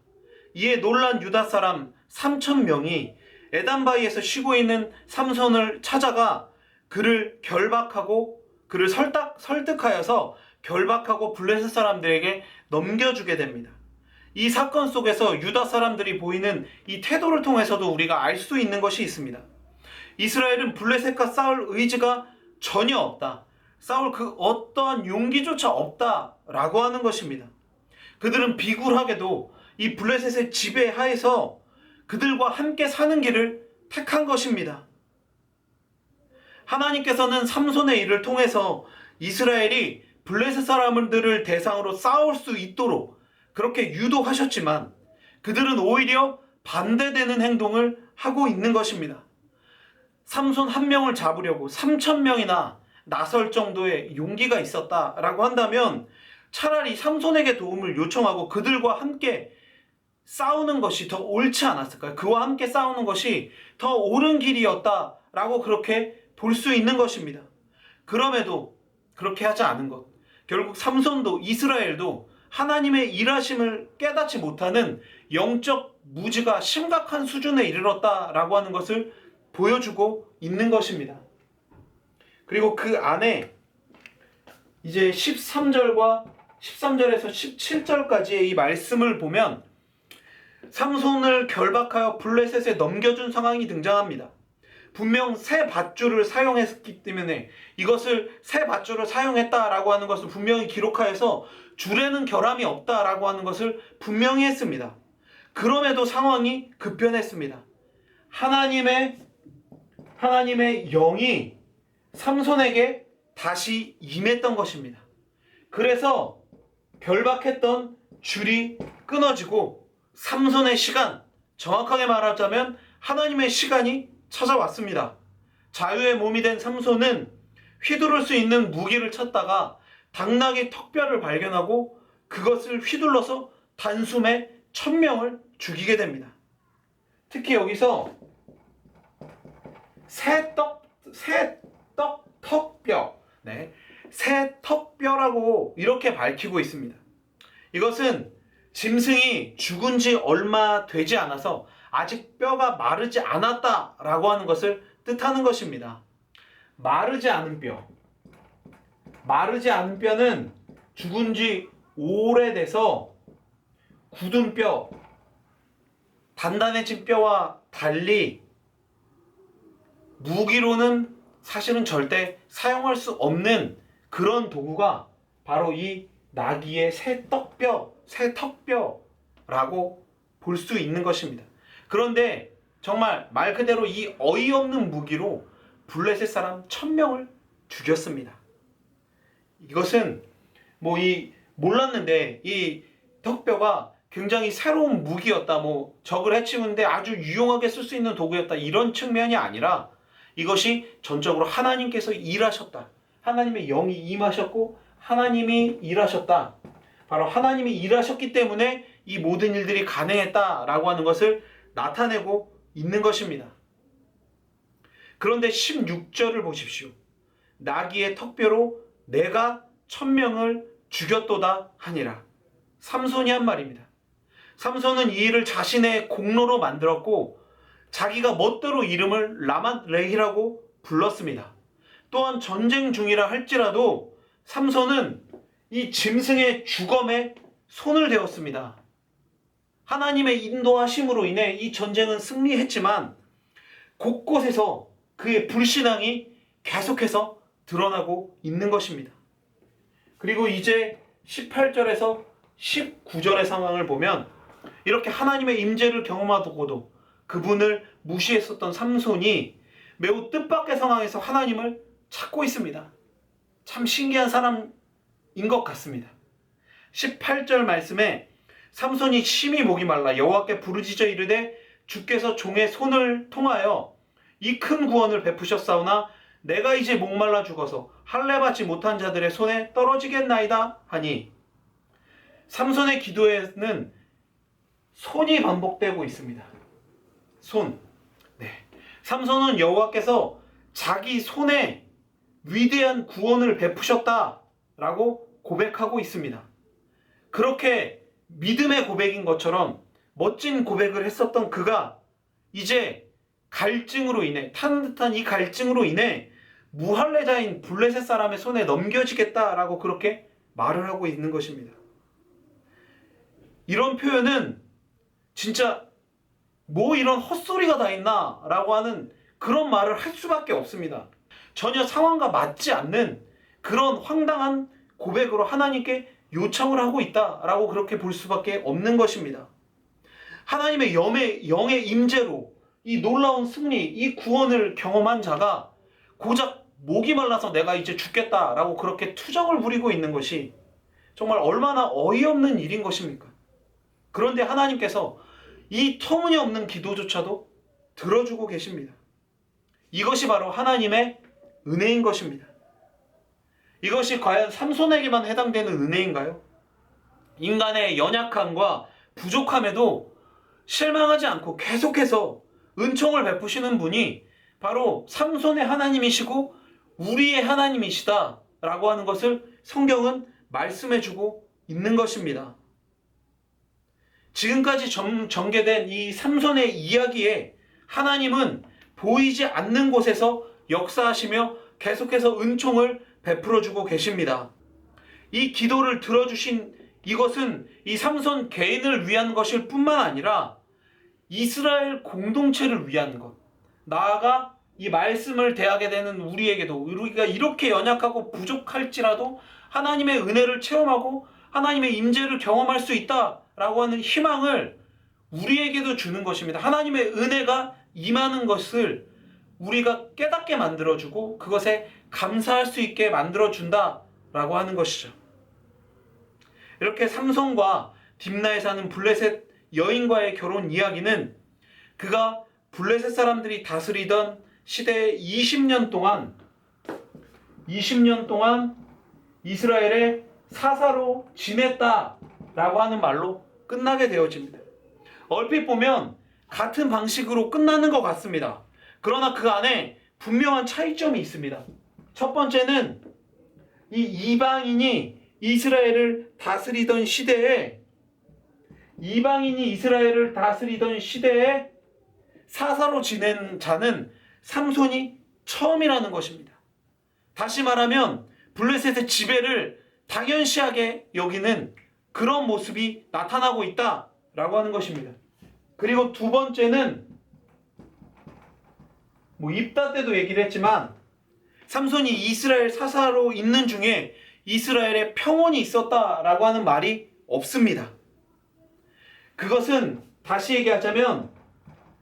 이에 놀란 유다 사람 3,000명이 에단바위에서 쉬고 있는 삼손을 찾아가 그를 결박하고 그를 설득하여서 결박하고 블레셋 사람들에게 넘겨주게 됩니다. 이 사건 속에서 유다 사람들이 보이는 이 태도를 통해서도 우리가 알 수 있는 것이 있습니다. 이스라엘은 블레셋과 싸울 의지가 전혀 없다. 싸울 그 어떠한 용기조차 없다라고 하는 것입니다. 그들은 비굴하게도 이 블레셋의 지배 하에서 그들과 함께 사는 길을 택한 것입니다. 하나님께서는 삼손의 일을 통해서 이스라엘이 블레셋 사람들을 대상으로 싸울 수 있도록 그렇게 유도하셨지만 그들은 오히려 반대되는 행동을 하고 있는 것입니다. 삼손 한 명을 잡으려고 3,000명이나 나설 정도의 용기가 있었다라고 한다면 차라리 삼손에게 도움을 요청하고 그들과 함께 싸우는 것이 더 옳지 않았을까요? 그와 함께 싸우는 것이 더 옳은 길이었다라고 그렇게 볼 수 있는 것입니다. 그럼에도 그렇게 하지 않은 것. 결국 삼손도 이스라엘도 하나님의 일하심을 깨닫지 못하는 영적 무지가 심각한 수준에 이르렀다라고 하는 것을 보여주고 있는 것입니다. 그리고 그 안에 이제 13절에서 17절까지의 이 말씀을 보면 삼손을 결박하여 블레셋에 넘겨준 상황이 등장합니다. 분명 새 밧줄을 사용했기 때문에 이것을 새 밧줄을 사용했다라고 하는 것을 분명히 기록하여서 줄에는 결함이 없다라고 하는 것을 분명히 했습니다. 그럼에도 상황이 급변했습니다. 하나님의 영이 삼손에게 다시 임했던 것입니다. 그래서 결박했던 줄이 끊어지고 삼손의 시간, 정확하게 말하자면 하나님의 시간이 찾아왔습니다. 자유의 몸이 된 삼손은 휘두를 수 있는 무기를 찾다가 당나귀 턱뼈를 발견하고 그것을 휘둘러서 단숨에 1,000명을 죽이게 됩니다. 특히 여기서 턱뼈, 새 턱뼈라고 이렇게 밝히고 있습니다. 이것은 짐승이 죽은 지 얼마 되지 않아서 아직 뼈가 마르지 않았다라고 하는 것을 뜻하는 것입니다. 마르지 않은 뼈는 죽은 지 오래돼서 굳은 뼈, 단단해진 뼈와 달리 무기로는 사실은 절대 사용할 수 없는 그런 도구가 바로 이 나귀의 새 턱뼈라고 볼 수 있는 것입니다. 그런데 정말 말 그대로 이 어이없는 무기로 블레셋 사람 1,000명을 죽였습니다. 이것은 몰랐는데 이 턱뼈가 굉장히 새로운 무기였다, 적을 해치우는데 아주 유용하게 쓸 수 있는 도구였다, 이런 측면이 아니라 이것이 전적으로 하나님께서 일하셨다. 하나님의 영이 임하셨고 하나님이 일하셨다. 바로 하나님이 일하셨기 때문에 이 모든 일들이 가능했다라고 하는 것을 나타내고 있는 것입니다. 그런데 16절을 보십시오. 나귀의 턱뼈로 내가 1,000명을 죽였도다 하니라. 삼손이 한 말입니다. 삼손은 이 일을 자신의 공로로 만들었고 자기가 멋대로 이름을 라맛레히라고 불렀습니다. 또한 전쟁 중이라 할지라도 삼손은 이 짐승의 주검에 손을 대었습니다. 하나님의 인도하심으로 인해 이 전쟁은 승리했지만 곳곳에서 그의 불신앙이 계속해서 드러나고 있는 것입니다. 그리고 이제 18절에서 19절의 상황을 보면 이렇게 하나님의 임재를 경험하고도 그분을 무시했었던 삼손이 매우 뜻밖의 상황에서 하나님을 찾고 있습니다. 참 신기한 사람인 것 같습니다. 18절 말씀에 삼손이 심히 목이 말라 여호와께 부르짖어 이르되 주께서 종의 손을 통하여 이 큰 구원을 베푸셨사오나 내가 이제 목말라 죽어서 할례 받지 못한 자들의 손에 떨어지겠나이다 하니, 삼손의 기도에는 손이 반복되고 있습니다. 손. 삼손은 여호와께서 자기 손에 위대한 구원을 베푸셨다라고 고백하고 있습니다. 그렇게 믿음의 고백인 것처럼 멋진 고백을 했었던 그가 이제 갈증으로 인해, 타는 듯한 이 갈증으로 인해 무할례자인 블레셋 사람의 손에 넘겨지겠다라고 그렇게 말을 하고 있는 것입니다. 이런 표현은 진짜 이런 헛소리가 다 있나 라고 하는 그런 말을 할 수밖에 없습니다. 전혀 상황과 맞지 않는 그런 황당한 고백으로 하나님께 요청을 하고 있다라고 그렇게 볼 수밖에 없는 것입니다. 하나님의 영의 임재로 이 놀라운 승리, 이 구원을 경험한 자가 고작 목이 말라서 내가 이제 죽겠다라고 그렇게 투정을 부리고 있는 것이 정말 얼마나 어이없는 일인 것입니까? 그런데 하나님께서 이 터무니없는 기도조차도 들어주고 계십니다. 이것이 바로 하나님의 은혜인 것입니다. 이것이 과연 삼손에게만 해당되는 은혜인가요? 인간의 연약함과 부족함에도 실망하지 않고 계속해서 은총을 베푸시는 분이 바로 삼손의 하나님이시고 우리의 하나님이시다 라고 하는 것을 성경은 말씀해주고 있는 것입니다. 지금까지 전개된 이 삼손의 이야기에 하나님은 보이지 않는 곳에서 역사하시며 계속해서 은총을 베풀어주고 계십니다. 이 기도를 들어주신 이것은 이 삼손 개인을 위한 것일 뿐만 아니라 이스라엘 공동체를 위한 것, 나아가 이 말씀을 대하게 되는 우리에게도, 우리가 이렇게 연약하고 부족할지라도 하나님의 은혜를 체험하고 하나님의 임재를 경험할 수 있다라고 하는 희망을 우리에게도 주는 것입니다. 하나님의 은혜가 임하는 것을 우리가 깨닫게 만들어주고 그것에 감사할 수 있게 만들어준다라고 하는 것이죠. 이렇게 삼손과 딥나에 사는 블레셋 여인과의 결혼 이야기는 그가 블레셋 사람들이 다스리던 시대의 20년 동안 이스라엘의 사사로 지냈다라고 하는 말로 끝나게 되어집니다. 얼핏 보면 같은 방식으로 끝나는 것 같습니다. 그러나 그 안에 분명한 차이점이 있습니다. 첫 번째는 이 이방인이 이스라엘을 다스리던 시대에 사사로 지낸 자는 삼손이 처음이라는 것입니다. 다시 말하면 블레셋의 지배를 당연시하게 여기는 그런 모습이 나타나고 있다라고 하는 것입니다. 그리고 두 번째는 입다 때도 얘기를 했지만 삼손이 이스라엘 사사로 있는 중에 이스라엘에 평온이 있었다라고 하는 말이 없습니다. 그것은 다시 얘기하자면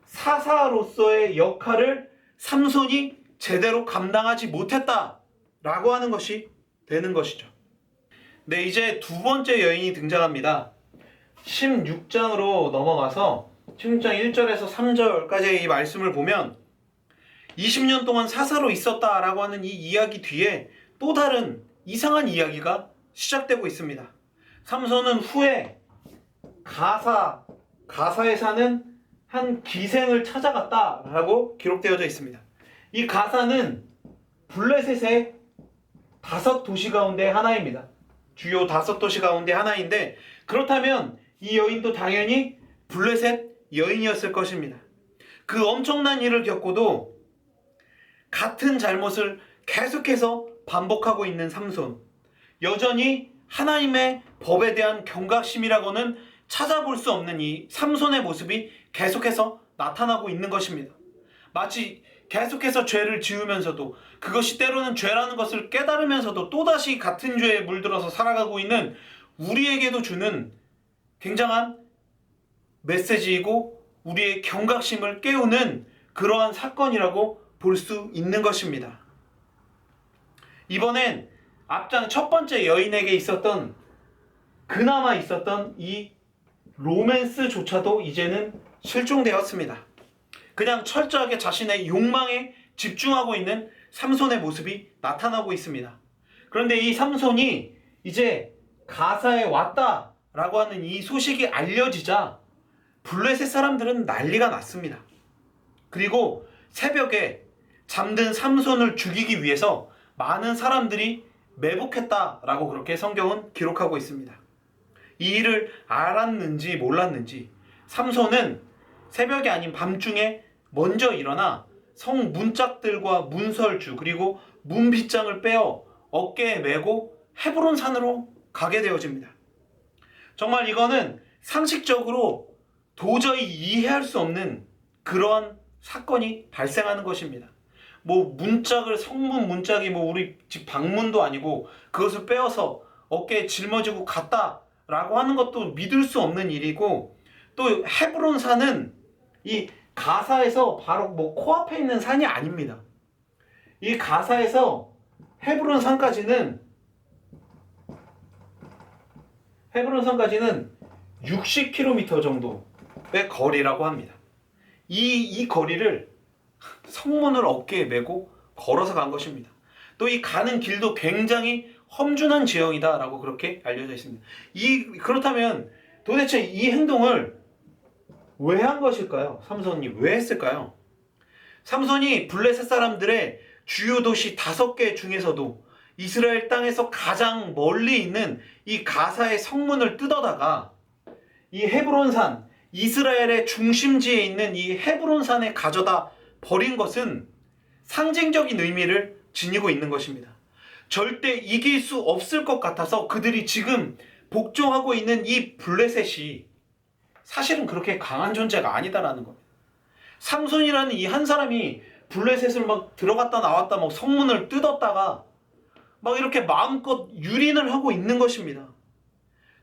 사사로서의 역할을 삼손이 제대로 감당하지 못했다라고 하는 것이 되는 것이죠. 네, 이제 두 번째 여인이 등장합니다. 16장으로 넘어가서 16장 1절에서 3절까지의 이 말씀을 보면 20년 동안 사사로 있었다라고 하는 이 이야기 뒤에 또 다른 이상한 이야기가 시작되고 있습니다. 삼손은 후에 가사에 사는 한 기생을 찾아갔다라고 기록되어져 있습니다. 이 가사는 블레셋의 5도시 가운데 하나입니다. 주요 5도시 가운데 하나인데, 그렇다면 이 여인도 당연히 블레셋 여인이었을 것입니다. 그 엄청난 일을 겪고도 같은 잘못을 계속해서 반복하고 있는 삼손, 여전히 하나님의 법에 대한 경각심이라고는 찾아볼 수 없는 이 삼손의 모습이 계속해서 나타나고 있는 것입니다. 마치 계속해서 죄를 지으면서도 그것이 때로는 죄라는 것을 깨달으면서도 또다시 같은 죄에 물들어서 살아가고 있는 우리에게도 주는 굉장한 메시지이고 우리의 경각심을 깨우는 그러한 사건이라고 볼 수 있는 것입니다. 이번엔 앞장 첫 번째 여인에게 그나마 있었던 이 로맨스조차도 이제는 실종되었습니다. 그냥 철저하게 자신의 욕망에 집중하고 있는 삼손의 모습이 나타나고 있습니다. 그런데 이 삼손이 이제 가사에 왔다라고 하는 이 소식이 알려지자 블레셋 사람들은 난리가 났습니다. 그리고 새벽에 잠든 삼손을 죽이기 위해서 많은 사람들이 매복했다라고 그렇게 성경은 기록하고 있습니다. 이 일을 알았는지 몰랐는지 삼손은 새벽이 아닌 밤중에 먼저 일어나 성 문짝들과 문설주 그리고 문빗장을 빼어 어깨에 메고 헤브론 산으로 가게 되어집니다. 정말 이거는 상식적으로 도저히 이해할 수 없는 그러한 사건이 발생하는 것입니다. 문짝을, 성문 문짝이 우리 집 방문도 아니고 그것을 빼어서 어깨에 짊어지고 갔다라고 하는 것도 믿을 수 없는 일이고, 또 헤브론 산은 이 가사에서 바로 뭐 코앞에 있는 산이 아닙니다. 이 가사에서 헤브론 산까지는 60km 정도의 거리라고 합니다. 이 거리를 성문을 어깨에 메고 걸어서 간 것입니다. 또 이 가는 길도 굉장히 험준한 지형이다라고 그렇게 알려져 있습니다. 그렇다면 도대체 이 행동을 왜 한 것일까요? 삼손이 왜 했을까요? 삼손이 블레셋 사람들의 주요 도시 5개 중에서도 이스라엘 땅에서 가장 멀리 있는 이 가사의 성문을 뜯어다가 이 헤브론산, 이스라엘의 중심지에 있는 이 헤브론산에 가져다 버린 것은 상징적인 의미를 지니고 있는 것입니다. 절대 이길 수 없을 것 같아서 그들이 지금 복종하고 있는 이 블레셋이 사실은 그렇게 강한 존재가 아니다라는 겁니다. 삼손이라는 이 한 사람이 블레셋을 막 들어갔다 나왔다 막 성문을 뜯었다가 막 이렇게 마음껏 유린을 하고 있는 것입니다.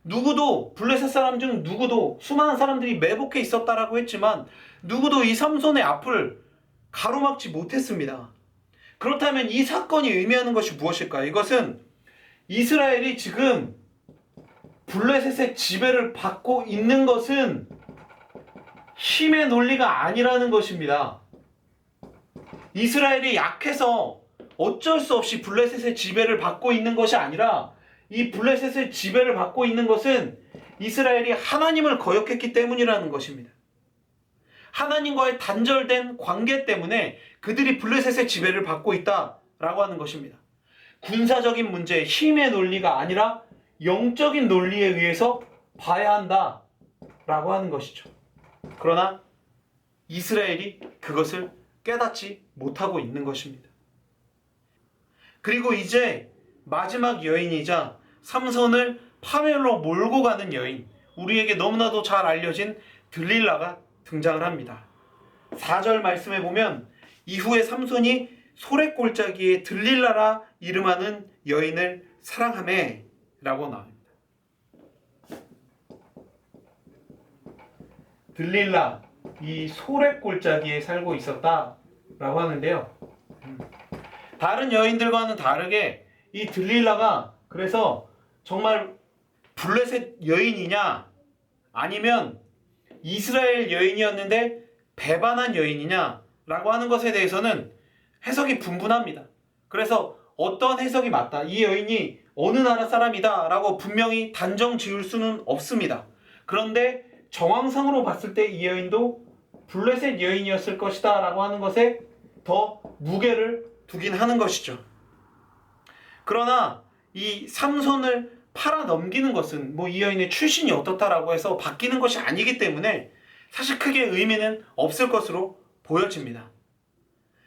누구도 블레셋 사람 중 누구도 수많은 사람들이 매복해 있었다라고 했지만 누구도 이 삼손의 앞을 가로막지 못했습니다. 그렇다면 이 사건이 의미하는 것이 무엇일까요? 이것은 이스라엘이 지금 블레셋의 지배를 받고 있는 것은 힘의 논리가 아니라는 것입니다. 이스라엘이 약해서 어쩔 수 없이 블레셋의 지배를 받고 있는 것이 아니라 이 블레셋의 지배를 받고 있는 것은 이스라엘이 하나님을 거역했기 때문이라는 것입니다. 하나님과의 단절된 관계 때문에 그들이 블레셋의 지배를 받고 있다라고 하는 것입니다. 군사적인 문제, 힘의 논리가 아니라 영적인 논리에 의해서 봐야 한다라고 하는 것이죠. 그러나 이스라엘이 그것을 깨닫지 못하고 있는 것입니다. 그리고 이제 마지막 여인이자 삼손을 파멸로 몰고 가는 여인, 우리에게 너무나도 잘 알려진 들릴라가 등장을 합니다. 4절 말씀에 보면 이후에 삼손이 소래골짜기에 들릴라라 이름하는 여인을 사랑하매 라고 나옵니다. 들릴라, 이 소래골짜기에 살고 있었다 라고 하는데요. 다른 여인들과는 다르게 이 들릴라가 그래서 정말 블레셋 여인이냐 아니면 이스라엘 여인이었는데 배반한 여인이냐 라고 하는 것에 대해서는 해석이 분분합니다. 그래서 어떤 해석이 맞다, 이 여인이 어느 나라 사람이다 라고 분명히 단정 지을 수는 없습니다. 그런데 정황상으로 봤을 때 이 여인도 블레셋 여인이었을 것이다 라고 하는 것에 더 무게를 두긴 하는 것이죠. 그러나 이 삼손을 팔아 넘기는 것은 뭐 이 여인의 출신이 어떻다라고 해서 바뀌는 것이 아니기 때문에 사실 크게 의미는 없을 것으로 보여집니다.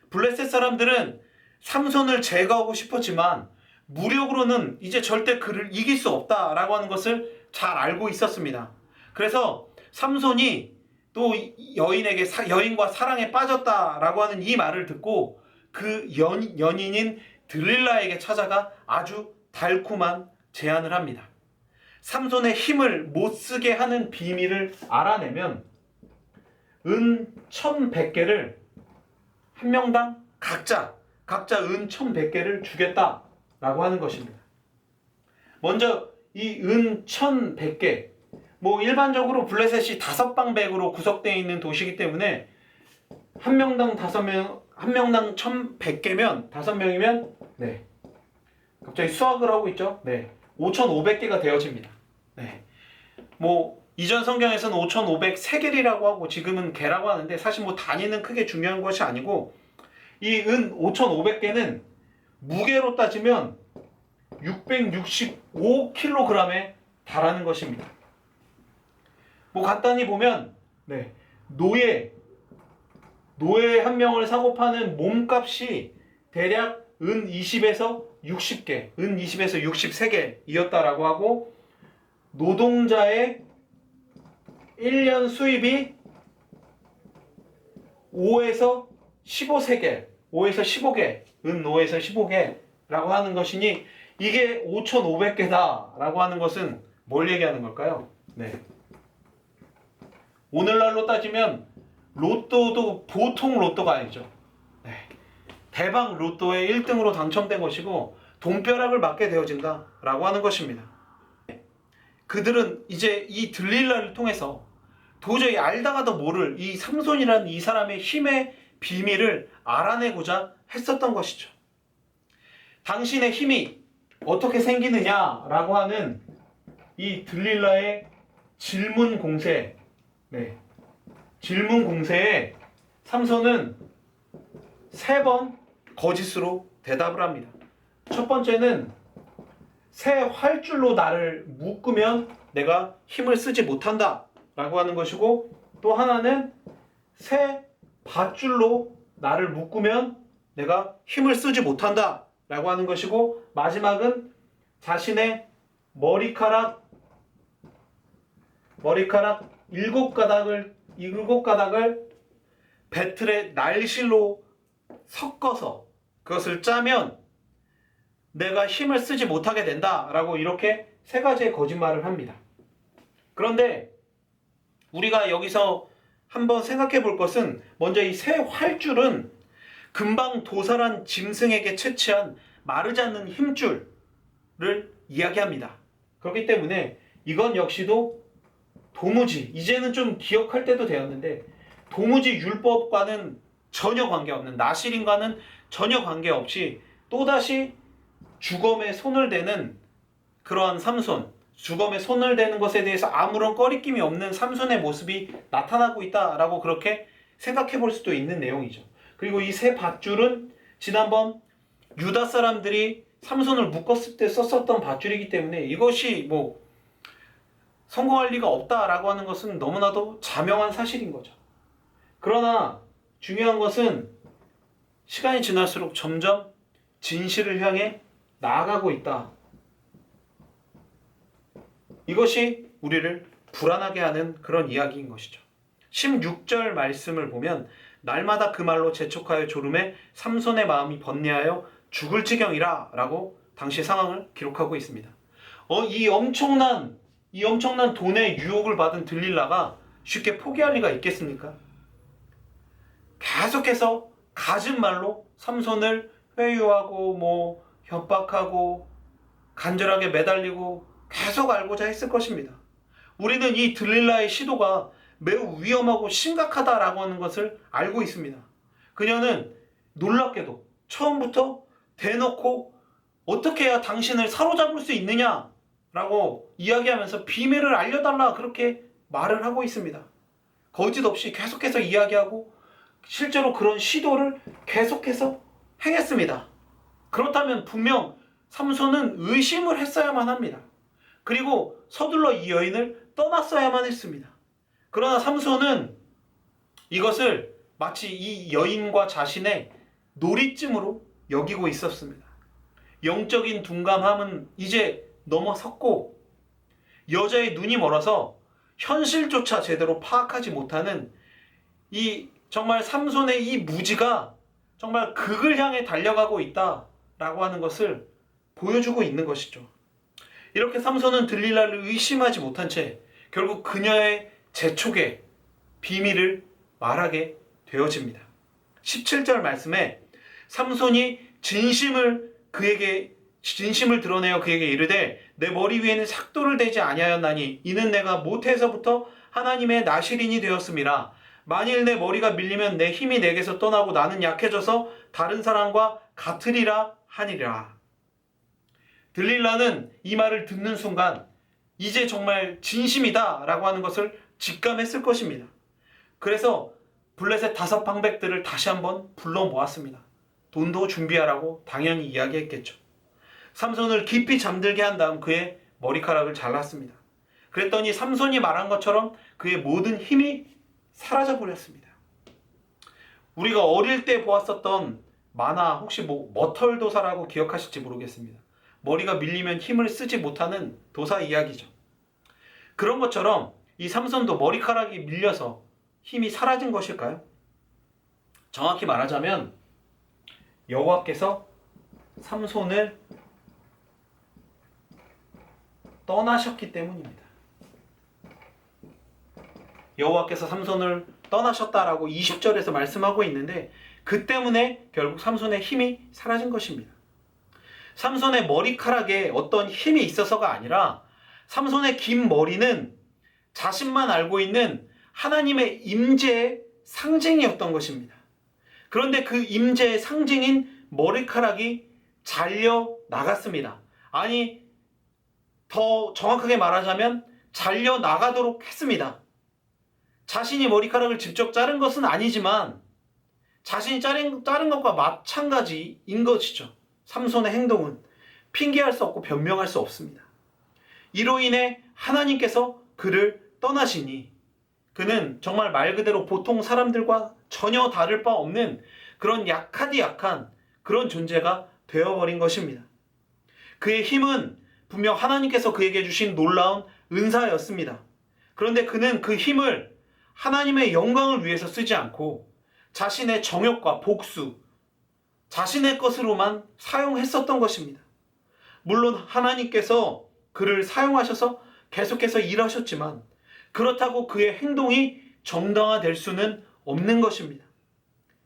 블레셋 사람들은 삼손을 제거하고 싶었지만 무력으로는 이제 절대 그를 이길 수 없다라고 하는 것을 잘 알고 있었습니다. 그래서 삼손이 또 여인과 사랑에 빠졌다라고 하는 이 말을 듣고 그 연인인 들릴라에게 찾아가 아주 달콤한 제안을 합니다. 삼손의 힘을 못 쓰게 하는 비밀을 알아내면 은 1100개를 한 명당 각자 은 1100개를 주겠다라고 하는 것입니다. 먼저 이 은 1100개, 뭐 일반적으로 블레셋이 5방백으로 구성되어 있는 도시이기 때문에 한 명당 1100개면 5명이면 네. 갑자기 수학을 하고 있죠. 네. 5500개가 되어집니다. 네. 뭐 이전 성경에서는 5503개라고 하고 지금은 개라고 하는데 사실 뭐 단위는 크게 중요한 것이 아니고 이 은 5500개는 무게로 따지면 665kg에 달하는 것입니다. 뭐 간단히 보면 네. 노예 한 명을 사고 파는 몸값이 대략 은 20에서 60개, 은 20에서 63개이었다라고 하고 노동자의 1년 수입이 5에서 15세겔, 5에서 15개, 은 5에서 15개라고 하는 것이니 이게 5,500개다라고 하는 것은 뭘 얘기하는 걸까요? 네. 오늘날로 따지면 로또도 보통 로또가 아니죠. 네. 대박 로또의 1등으로 당첨된 것이고 돈벼락을 맞게 되어진다라고 하는 것입니다. 그들은 이제 이 들릴라를 통해서 도저히 알다가도 모를 이 삼손이라는 이 사람의 힘의 비밀을 알아내고자 했었던 것이죠. 당신의 힘이 어떻게 생기느냐라고 하는 이 들릴라의 질문 공세, 질문 공세에 삼손은 3번 거짓으로 대답을 합니다. 첫 번째는 새 활줄로 나를 묶으면 내가 힘을 쓰지 못한다 라고 하는 것이고, 또 하나는 새 밧줄로 나를 묶으면 내가 힘을 쓰지 못한다 라고 하는 것이고, 마지막은 자신의 머리카락 7가닥을 배틀의 날실로 섞어서 그것을 짜면 내가 힘을 쓰지 못하게 된다 라고 이렇게 3가지의 거짓말을 합니다. 그런데 우리가 여기서 한번 생각해 볼 것은, 먼저 이 새 활줄은 금방 도살한 짐승에게 채취한 마르지 않는 힘줄을 이야기합니다. 그렇기 때문에 이건 역시도 도무지, 이제는 좀 기억할 때도 되었는데, 도무지 율법과는 전혀 관계없는, 나시린과는 전혀 관계없이 또다시 주검에 손을 대는 그러한 삼손, 주검에 손을 대는 것에 대해서 아무런 꺼리낌이 없는 삼손의 모습이 나타나고 있다라고 그렇게 생각해 볼 수도 있는 내용이죠. 그리고 이 새 밧줄은 지난번 유다 사람들이 삼손을 묶었을 때 썼었던 밧줄이기 때문에 이것이 성공할 리가 없다라고 하는 것은 너무나도 자명한 사실인 거죠. 그러나 중요한 것은 시간이 지날수록 점점 진실을 향해 나아가고 있다. 이것이 우리를 불안하게 하는 그런 이야기인 것이죠. 16절 말씀을 보면, 날마다 그 말로 재촉하여 졸음에 삼손의 마음이 번뇌하여 죽을 지경이라 라고 당시 상황을 기록하고 있습니다. 이 엄청난 돈의 유혹을 받은 들릴라가 쉽게 포기할 리가 있겠습니까? 계속해서 갖은 말로 삼손을 회유하고 협박하고 간절하게 매달리고 계속 알고자 했을 것입니다. 우리는 이 들릴라의 시도가 매우 위험하고 심각하다라고 하는 것을 알고 있습니다. 그녀는 놀랍게도 처음부터 대놓고 어떻게 해야 당신을 사로잡을 수 있느냐라고 이야기하면서 비밀을 알려달라 그렇게 말을 하고 있습니다. 거짓 없이 계속해서 이야기하고 실제로 그런 시도를 계속해서 행했습니다. 그렇다면 분명 삼손은 의심을 했어야만 합니다. 그리고 서둘러 이 여인을 떠났어야만 했습니다. 그러나 삼손은 이것을 마치 이 여인과 자신의 놀이쯤으로 여기고 있었습니다. 영적인 둔감함은 이제 넘어섰고, 여자의 눈이 멀어서 현실조차 제대로 파악하지 못하는 이 정말 삼손의 이 무지가 정말 극을 향해 달려가고 있다라고 하는 것을 보여주고 있는 것이죠. 이렇게 삼손은 들릴라를 의심하지 못한 채 결국 그녀의 재촉의 비밀을 말하게 되어집니다. 17절 말씀에 삼손이 진심을 드러내어 그에게 이르되 내 머리 위에는 삭도를 대지 아니하였나니 이는 내가 모태에서부터 하나님의 나실인이 되었음이라. 만일 내 머리가 밀리면 내 힘이 내게서 떠나고 나는 약해져서 다른 사람과 같으리라 하니라. 들릴라는 이 말을 듣는 순간 이제 정말 진심이다 라고 하는 것을 직감했을 것입니다. 그래서 블레셋 5 방백들을 다시 한번 불러 모았습니다. 돈도 준비하라고 당연히 이야기했겠죠. 삼손을 깊이 잠들게 한 다음 그의 머리카락을 잘랐습니다. 그랬더니 삼손이 말한 것처럼 그의 모든 힘이 사라져 버렸습니다. 우리가 어릴 때 보았었던 만화, 혹시 머털 도사라고 기억하실지 모르겠습니다. 머리가 밀리면 힘을 쓰지 못하는 도사 이야기죠. 그런 것처럼 이 삼손도 머리카락이 밀려서 힘이 사라진 것일까요? 정확히 말하자면 여호와께서 삼손을 떠나셨기 때문입니다. 여호와께서 삼손을 떠나셨다라고 20절에서 말씀하고 있는데, 그 때문에 결국 삼손의 힘이 사라진 것입니다. 삼손의 머리카락에 어떤 힘이 있어서가 아니라 삼손의 긴 머리는 자신만 알고 있는 하나님의 임재의 상징이었던 것입니다. 그런데 그 임재의 상징인 머리카락이 잘려 나갔습니다. 아니, 더 정확하게 말하자면 잘려 나가도록 했습니다. 자신이 머리카락을 직접 자른 것은 아니지만 자신이 자른 것과 마찬가지인 것이죠. 삼손의 행동은 핑계할 수 없고 변명할 수 없습니다. 이로 인해 하나님께서 그를 떠나시니 그는 정말 말 그대로 보통 사람들과 전혀 다를 바 없는 그런 약하디 약한 그런 존재가 되어버린 것입니다. 그의 힘은 분명 하나님께서 그에게 주신 놀라운 은사였습니다. 그런데 그는 그 힘을 하나님의 영광을 위해서 쓰지 않고 자신의 정욕과 복수, 자신의 것으로만 사용했었던 것입니다. 물론 하나님께서 그를 사용하셔서 계속해서 일하셨지만 그렇다고 그의 행동이 정당화될 수는 없는 것입니다.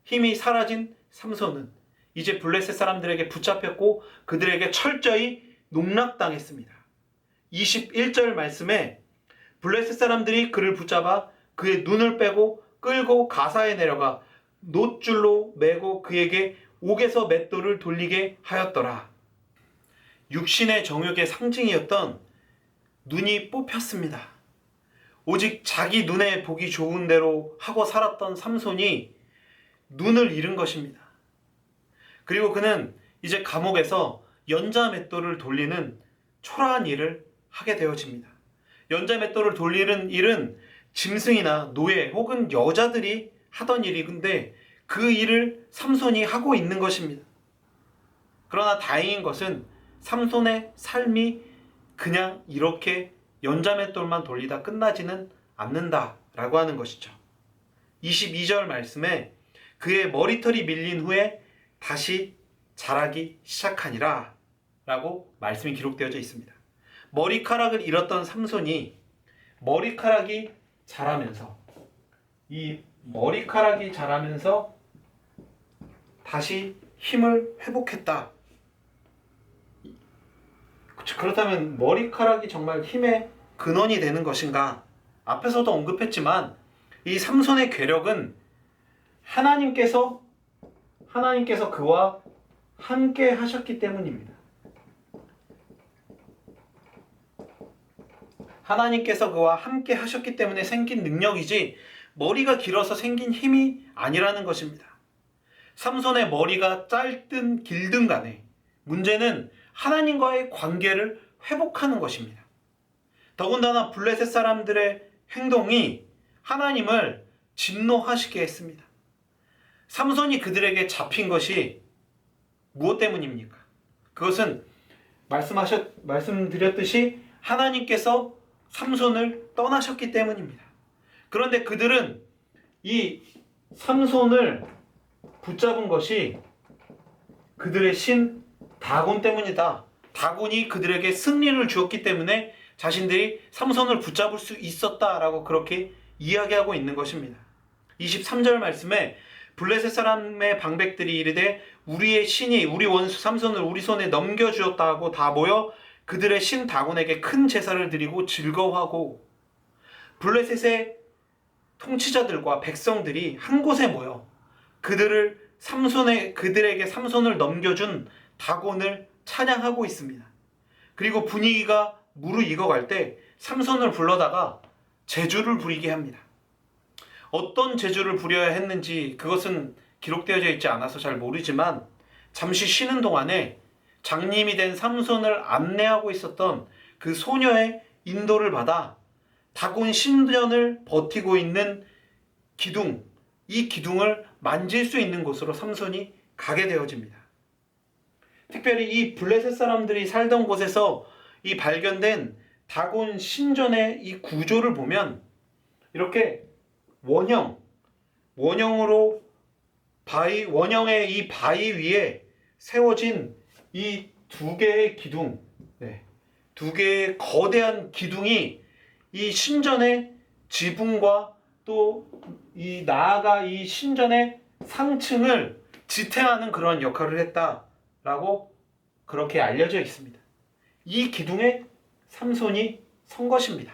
힘이 사라진 삼손은 이제 블레셋 사람들에게 붙잡혔고 그들에게 철저히 농락당했습니다. 21절 말씀에 블레셋 사람들이 그를 붙잡아 그의 눈을 빼고 끌고 가사에 내려가 놋줄로 매고 그에게 옥에서 맷돌을 돌리게 하였더라. 육신의 정욕의 상징이었던 눈이 뽑혔습니다. 오직 자기 눈에 보기 좋은 대로 하고 살았던 삼손이 눈을 잃은 것입니다. 그리고 그는 이제 감옥에서 연자 맷돌을 돌리는 초라한 일을 하게 되어집니다. 연자 맷돌을 돌리는 일은 짐승이나 노예 혹은 여자들이 하던 일인데 그 일을 삼손이 하고 있는 것입니다. 그러나 다행인 것은 삼손의 삶이 그냥 이렇게 연자맷돌만 돌리다 끝나지는 않는다라고 하는 것이죠. 22절 말씀에 그의 머리털이 밀린 후에 다시 자라기 시작하니라 라고 말씀이 기록되어져 있습니다. 머리카락을 잃었던 삼손이 머리카락이 자라면서 다시 힘을 회복했다. 그렇다면 머리카락이 정말 힘의 근원이 되는 것인가? 앞에서도 언급했지만 이 삼손의 괴력은 하나님께서 그와 함께 하셨기 때문입니다. 하나님께서 그와 함께 하셨기 때문에 생긴 능력이지 머리가 길어서 생긴 힘이 아니라는 것입니다. 삼손의 머리가 짧든 길든 간에 문제는 하나님과의 관계를 회복하는 것입니다. 더군다나 블레셋 사람들의 행동이 하나님을 진노하시게 했습니다. 삼손이 그들에게 잡힌 것이 무엇 때문입니까? 그것은 말씀드렸듯이 하나님께서 삼손을 떠나셨기 때문입니다. 그런데 그들은 이 삼손을 붙잡은 것이 그들의 신 다곤 때문이다. 다곤이 그들에게 승리를 주었기 때문에 자신들이 삼손을 붙잡을 수 있었다라고 그렇게 이야기하고 있는 것입니다. 23절 말씀에 블레셋 사람의 방백들이 이르되 우리의 신이 우리 원수 삼손을 우리 손에 넘겨주었다 하고 다 모여 그들의 신 다곤에게 큰 제사를 드리고 즐거워하고, 블레셋의 통치자들과 백성들이 한 곳에 모여 그들에게 삼손을 넘겨준 다곤을 찬양하고 있습니다. 그리고 분위기가 무르익어갈 때 삼손을 불러다가 제주를 부리게 합니다. 어떤 제주를 부려야 했는지 그것은 기록되어져 있지 않아서 잘 모르지만 잠시 쉬는 동안에 장님이 된 삼손을 안내하고 있었던 그 소녀의 인도를 받아 다곤 신전을 버티고 있는 기둥, 이 기둥을 만질 수 있는 곳으로 삼손이 가게 되어집니다. 특별히 이 블레셋 사람들이 살던 곳에서 이 발견된 다곤 신전의 이 구조를 보면 이렇게 원형으로 원형의 이 바위 위에 세워진 이 두 개의 기둥, 두 개의 거대한 기둥이 이 신전의 지붕과 또 이 나아가 이 신전의 상층을 지탱하는 그런 역할을 했다라고 그렇게 알려져 있습니다. 이 기둥에 삼손이 선 것입니다.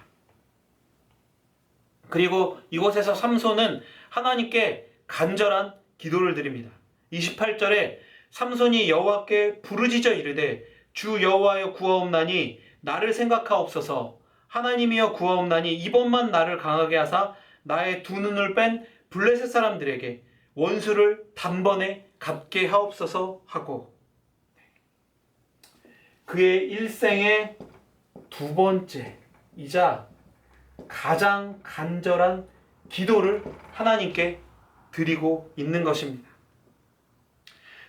그리고 이곳에서 삼손은 하나님께 간절한 기도를 드립니다. 28절에 삼손이 여호와께 부르짖어 이르되 주 여호와여 구하옵나니 나를 생각하옵소서. 하나님이여 구하옵나니 이번만 나를 강하게 하사 나의 두 눈을 뺀 블레셋 사람들에게 원수를 단번에 갚게 하옵소서 하고, 그의 일생의 두 번째이자 가장 간절한 기도를 하나님께 드리고 있는 것입니다.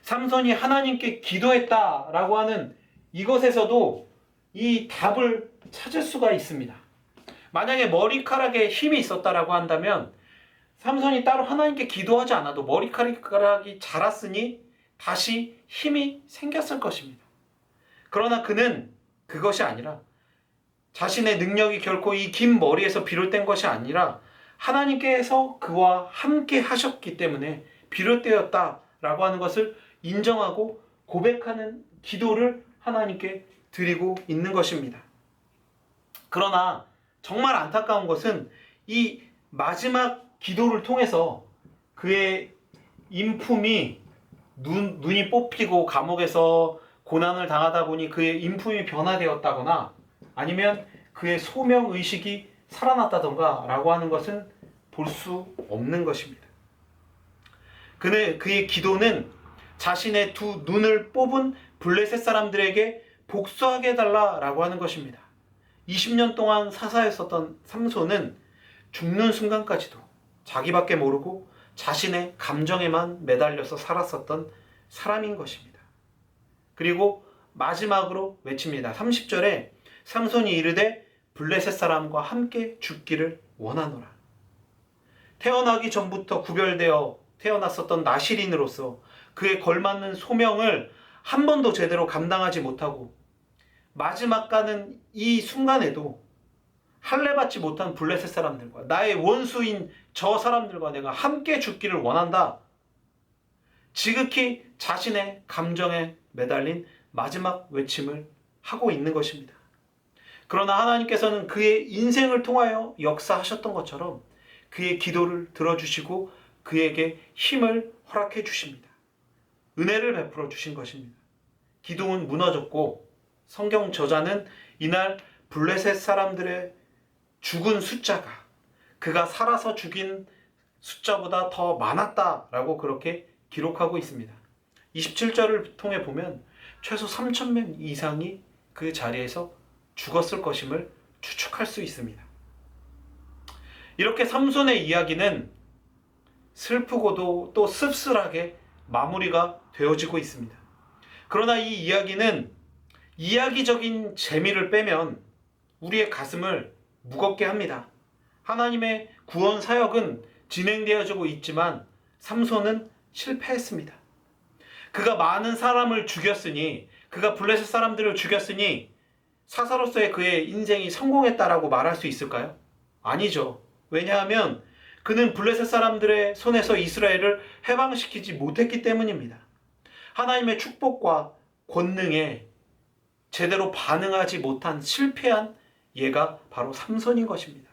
삼손이 하나님께 기도했다라고 하는 이것에서도 이 답을 찾을 수가 있습니다. 만약에 머리카락에 힘이 있었다라고 한다면 삼손이 따로 하나님께 기도하지 않아도 머리카락이 자랐으니 다시 힘이 생겼을 것입니다. 그러나 그는 그것이 아니라 자신의 능력이 결코 이 긴 머리에서 비롯된 것이 아니라 하나님께서 그와 함께 하셨기 때문에 비롯되었다라고 하는 것을 인정하고 고백하는 기도를 하나님께 드리고 있는 것입니다. 그러나 정말 안타까운 것은 이 마지막 기도를 통해서 그의 인품이 눈이 뽑히고 감옥에서 고난을 당하다 보니 그의 인품이 변화되었다거나 아니면 그의 소명의식이 살아났다던가 라고 하는 것은 볼 수 없는 것입니다. 그의 기도는 자신의 두 눈을 뽑은 블레셋 사람들에게 복수하게 해달라라고 하는 것입니다. 20년 동안 사사였었던 삼손은 죽는 순간까지도 자기밖에 모르고 자신의 감정에만 매달려서 살았었던 사람인 것입니다. 그리고 마지막으로 외칩니다. 30절에 삼손이 이르되 블레셋 사람과 함께 죽기를 원하노라. 태어나기 전부터 구별되어 태어났었던 나실인으로서 그에 걸맞는 소명을 한 번도 제대로 감당하지 못하고 마지막 가는 이 순간에도 할례받지 못한 블레셋 사람들과 나의 원수인 저 사람들과 내가 함께 죽기를 원한다. 지극히 자신의 감정에 매달린 마지막 외침을 하고 있는 것입니다. 그러나 하나님께서는 그의 인생을 통하여 역사하셨던 것처럼 그의 기도를 들어주시고 그에게 힘을 허락해 주십니다. 은혜를 베풀어 주신 것입니다. 기둥은 무너졌고 성경 저자는 이날 블레셋 사람들의 죽은 숫자가 그가 살아서 죽인 숫자보다 더 많았다라고 그렇게 기록하고 있습니다. 27절을 통해 보면 최소 3,000명 이상이 그 자리에서 죽었을 것임을 추측할 수 있습니다. 이렇게 삼손의 이야기는 슬프고도 또 씁쓸하게 마무리가 되어지고 있습니다. 그러나 이 이야기는 이야기적인 재미를 빼면 우리의 가슴을 무겁게 합니다. 하나님의 구원 사역은 진행되어지고 있지만 삼손은 실패했습니다. 그가 많은 사람을 죽였으니, 그가 블레셋 사람들을 죽였으니 사사로서의 그의 인생이 성공했다라고 말할 수 있을까요? 아니죠. 왜냐하면 그는 블레셋 사람들의 손에서 이스라엘을 해방시키지 못했기 때문입니다. 하나님의 축복과 권능에 제대로 반응하지 못한 실패한 얘가 바로 삼손인 것입니다.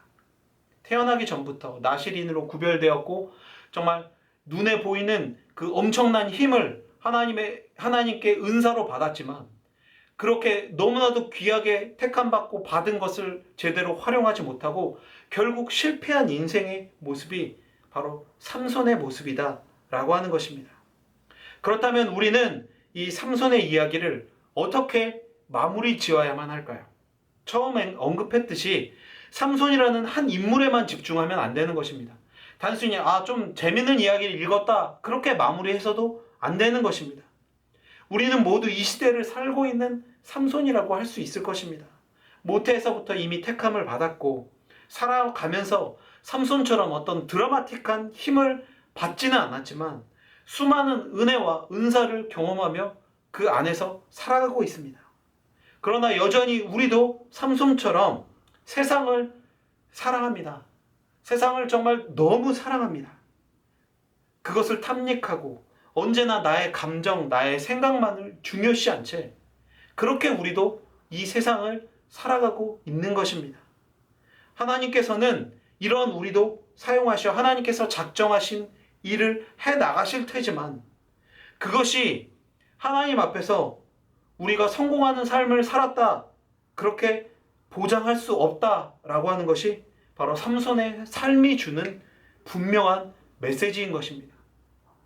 태어나기 전부터 나실인으로 구별되었고 정말 눈에 보이는 그 엄청난 힘을 하나님께 은사로 받았지만 그렇게 너무나도 귀하게 택함받고 받은 것을 제대로 활용하지 못하고 결국 실패한 인생의 모습이 바로 삼손의 모습이다 라고 하는 것입니다. 그렇다면 우리는 이 삼손의 이야기를 어떻게 마무리 지어야만 할까요? 처음에 언급했듯이 삼손이라는 한 인물에만 집중하면 안 되는 것입니다. 단순히 좀 재밌는 이야기를 읽었다 그렇게 마무리해서도 안 되는 것입니다. 우리는 모두 이 시대를 살고 있는 삼손이라고 할 수 있을 것입니다. 모태에서부터 이미 택함을 받았고 살아가면서 삼손처럼 어떤 드라마틱한 힘을 받지는 않았지만 수많은 은혜와 은사를 경험하며 그 안에서 살아가고 있습니다. 그러나 여전히 우리도 삼손처럼 세상을 사랑합니다. 세상을 정말 너무 사랑합니다. 그것을 탐닉하고 언제나 나의 감정, 나의 생각만을 중요시한 채 그렇게 우리도 이 세상을 살아가고 있는 것입니다. 하나님께서는 이런 우리도 사용하셔 하나님께서 작정하신 일을 해 나가실 테지만 그것이 하나님 앞에서 우리가 성공하는 삶을 살았다 그렇게 보장할 수 없다라고 하는 것이 바로 삼손의 삶이 주는 분명한 메시지인 것입니다.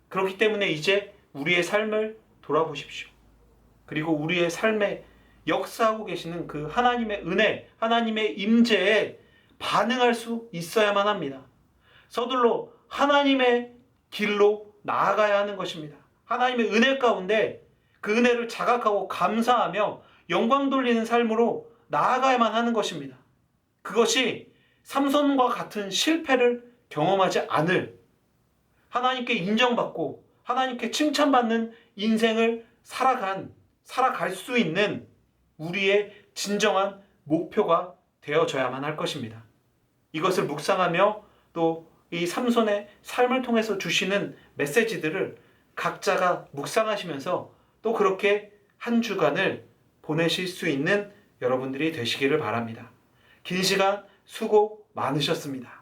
그렇기 때문에 이제 우리의 삶을 돌아보십시오. 그리고 우리의 삶에 역사하고 계시는 그 하나님의 은혜, 하나님의 임재에 반응할 수 있어야만 합니다. 서둘러 하나님의 길로 나아가야 하는 것입니다. 하나님의 은혜 가운데 그 은혜를 자각하고 감사하며 영광 돌리는 삶으로 나아가야만 하는 것입니다. 그것이 삼손과 같은 실패를 경험하지 않을 하나님께 인정받고 하나님께 칭찬받는 인생을 살아갈 수 있는 우리의 진정한 목표가 되어져야만 할 것입니다. 이것을 묵상하며 또 이 삼손의 삶을 통해서 주시는 메시지들을 각자가 묵상하시면서 또 그렇게 한 주간을 보내실 수 있는 여러분들이 되시기를 바랍니다. 긴 시간 수고 많으셨습니다.